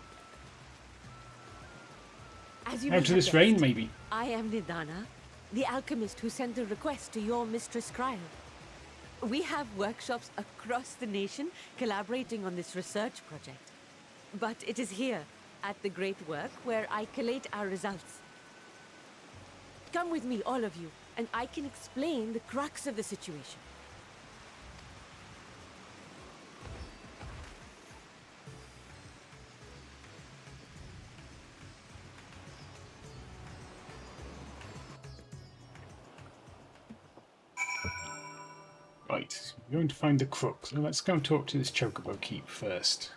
Speaker 16: As you
Speaker 1: Out
Speaker 16: may
Speaker 1: to
Speaker 16: have
Speaker 1: this rain,
Speaker 16: guessed,
Speaker 1: maybe.
Speaker 16: I am Nidana, the alchemist who sent a request to your mistress Cryle. We have workshops across the nation collaborating on this research project. But it is here, at the Great Work, where I collate our results. Come with me, all of you, and I can explain the crux of the situation.
Speaker 1: Right, we're going to find the crook. So let's go and talk to this chocobo keep first.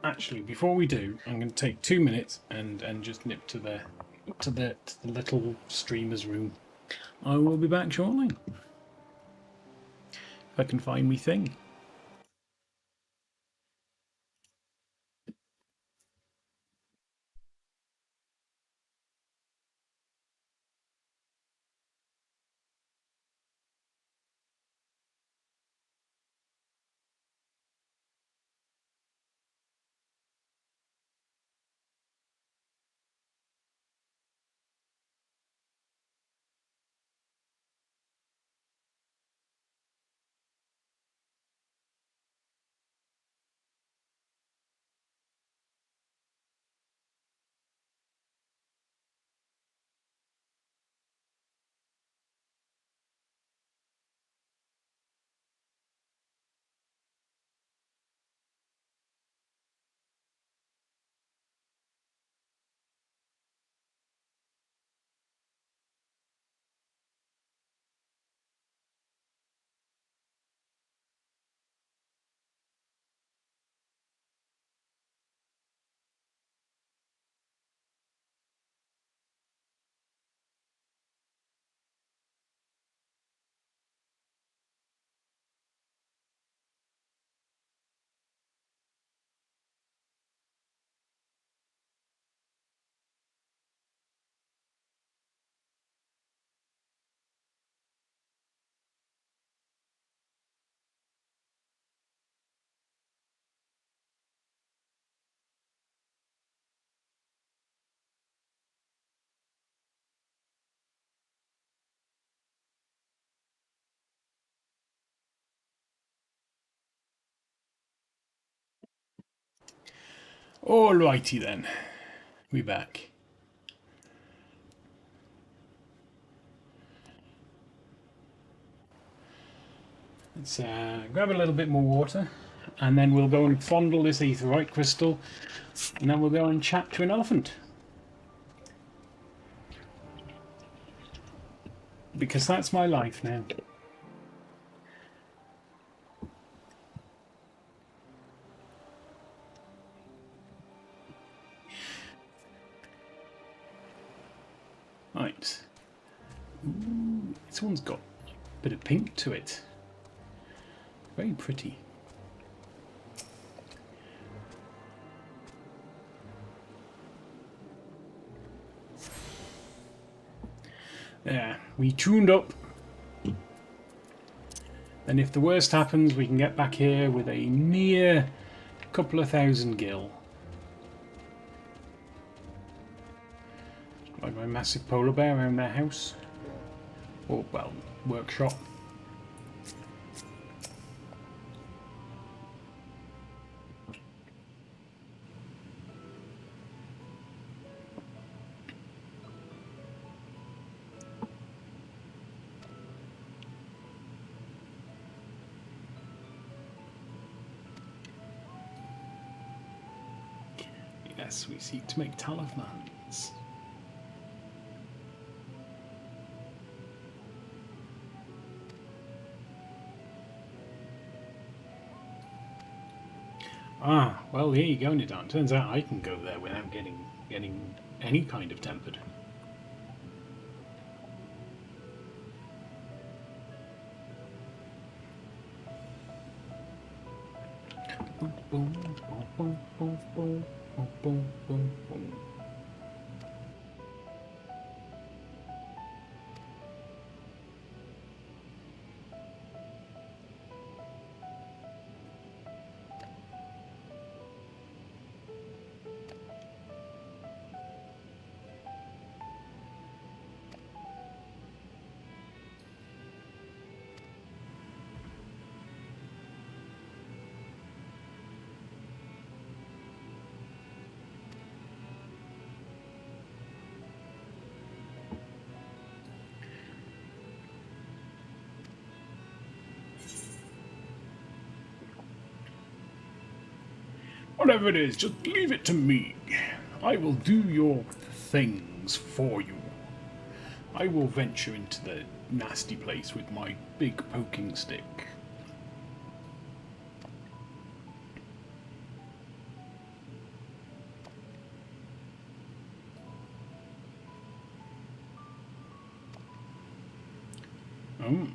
Speaker 1: Actually, before we do, I'm going to take 2 minutes and just nip to the little streamer's room. I will be back shortly. If I can find me thing. Alrighty then, we're back. Let's grab a little bit more water, and then we'll go and fondle this aetheryte crystal, and then we'll go and chat to an elephant. Because that's my life now. Ooh, this one's got a bit of pink to it. Very pretty. There, we tuned up. And if the worst happens, we can get back here with a mere couple of thousand gil. Like my massive polar bear around their house. Or, well, workshop. Yes, we seek to make talismans. Ah, well, here you go, Nidan. Turns out I can go there without getting any kind of tempered. Boom, boom, boom, boom, boom, boom, boom, boom, boom. Whatever it is, just leave it to me. I will do your things for you. I will venture into the nasty place with my big poking stick. Oh.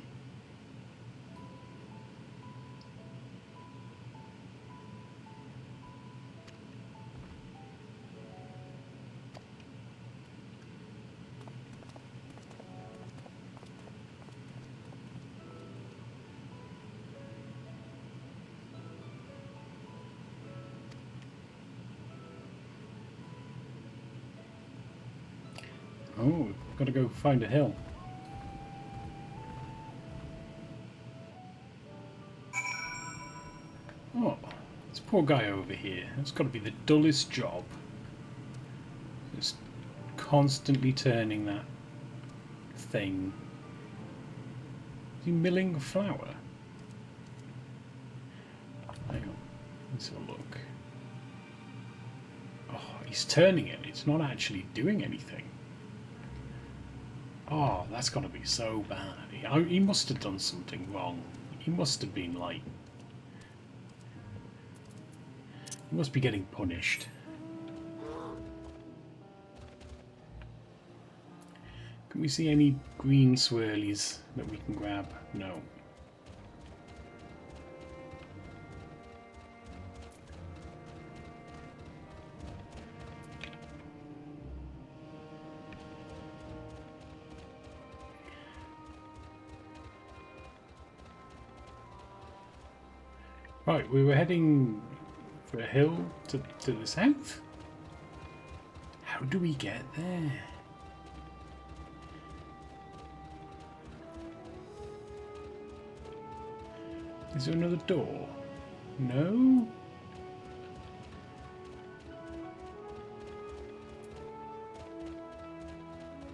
Speaker 1: Oh, gotta go find a hill. Oh, this poor guy over here. It's got to be the dullest job. Just constantly turning that thing. Is he milling flour? Hang on, let's have a look. Oh, he's turning it. It's not actually doing anything. Oh, that's got to be so bad. He must have done something wrong. He must have been like... He must be getting punished. Can we see any green swirlies that we can grab? No. Right, we were heading for a hill to the south. How do we get there? Is there another door? No?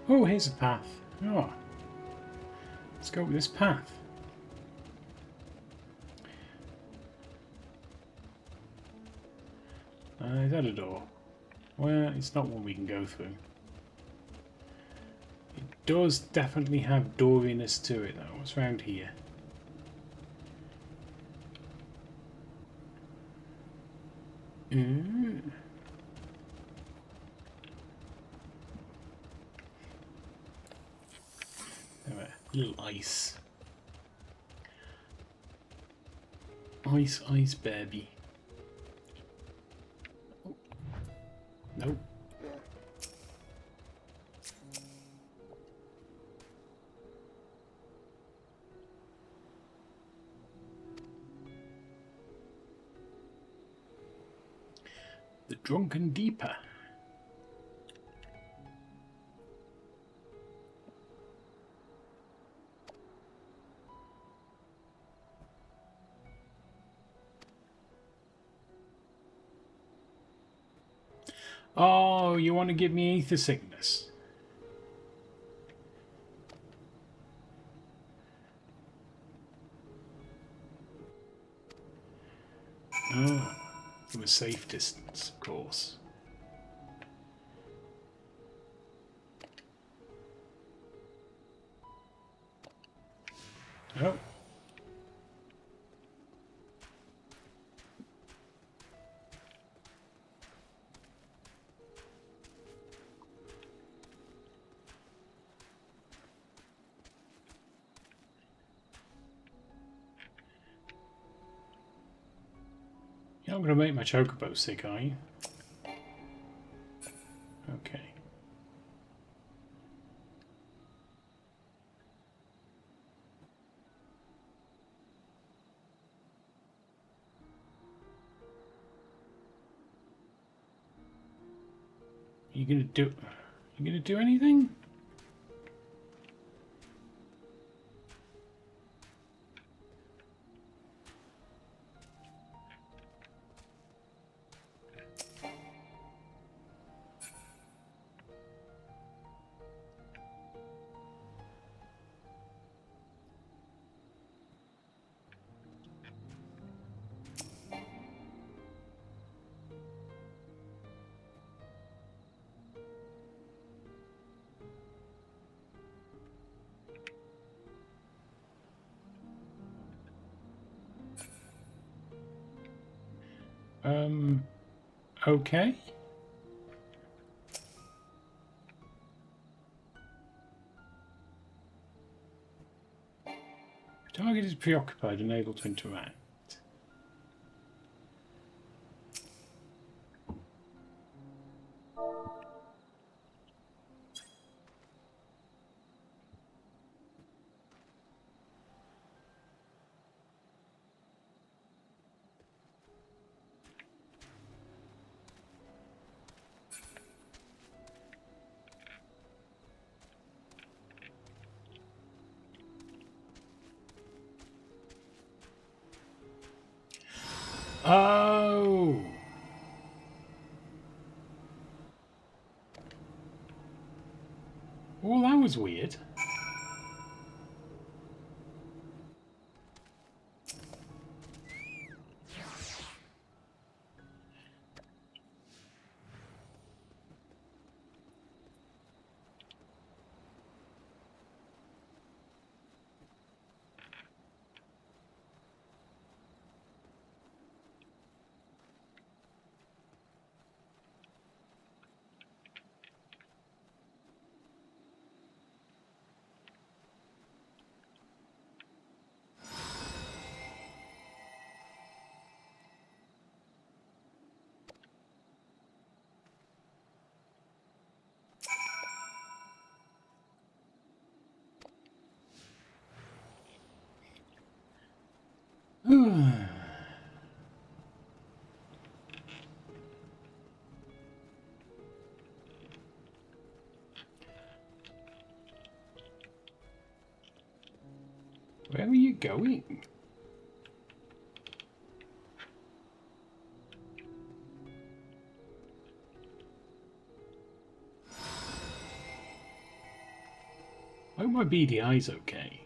Speaker 1: Oh, here's a path. Oh. Let's go with this path. Is that a door? Well, it's not one we can go through. It does definitely have dooriness to it though. What's around here? Alright, little ice. Ice, ice, baby. Oh. Nope. The Drunken Deeper. Oh, you want to give me ether sickness? Oh, from a safe distance, of course. Oh. You're not going to make my chocobo sick, are you? Okay. You gonna do anything? Okay. Target is preoccupied, unable to interact. Oh! Well, that was weird. Where are you going? I hope my beady eye's okay.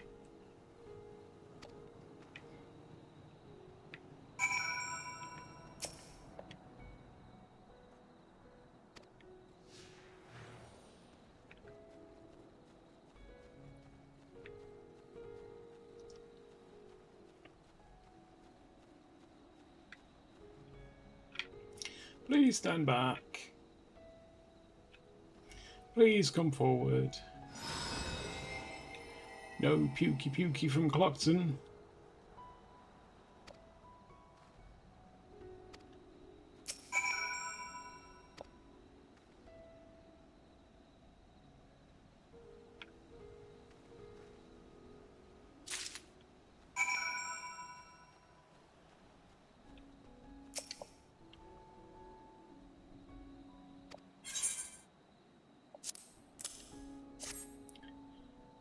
Speaker 1: Please stand back. Please come forward. No pukey pukey from Clockton.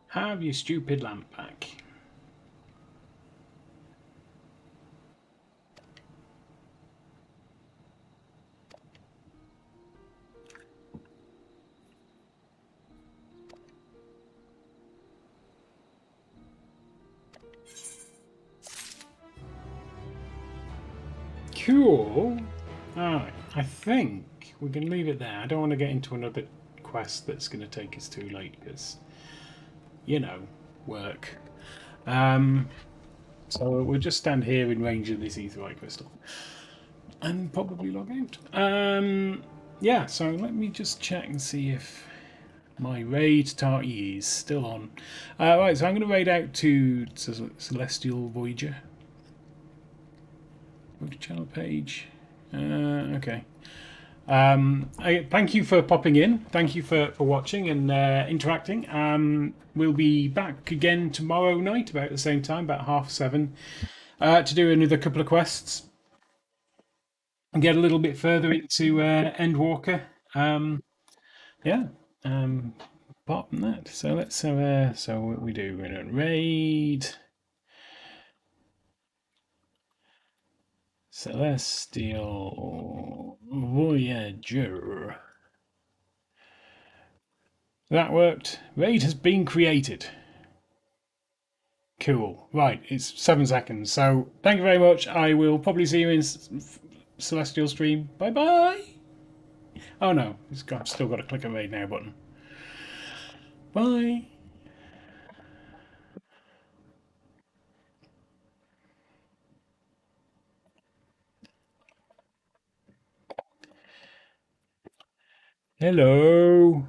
Speaker 1: Have your stupid lamp back. Cool. Alright, I think we can leave it there. I don't want to get into another quest that's going to take us too late because, you know, work. So we'll just stand here in range of this aetherite crystal and probably log out. Yeah, so let me just check and see if my raid tarty is still on. Right, so I'm going to raid out to Celestial Voyager. Go to channel page. Okay. Thank you for popping in. Thank you for watching and interacting. We'll be back again tomorrow night about the same time, about 7:30, to do another couple of quests and get a little bit further into Endwalker. Yeah. Apart from that, so let's have so what we do, we're gonna raid Celestial Voyager. That worked. Raid has been created. Cool. Right, it's 7 seconds. So thank you very much. I will probably see you in Celestial stream. Bye bye. Oh no, I've still got to click a raid now button. Bye. Hello.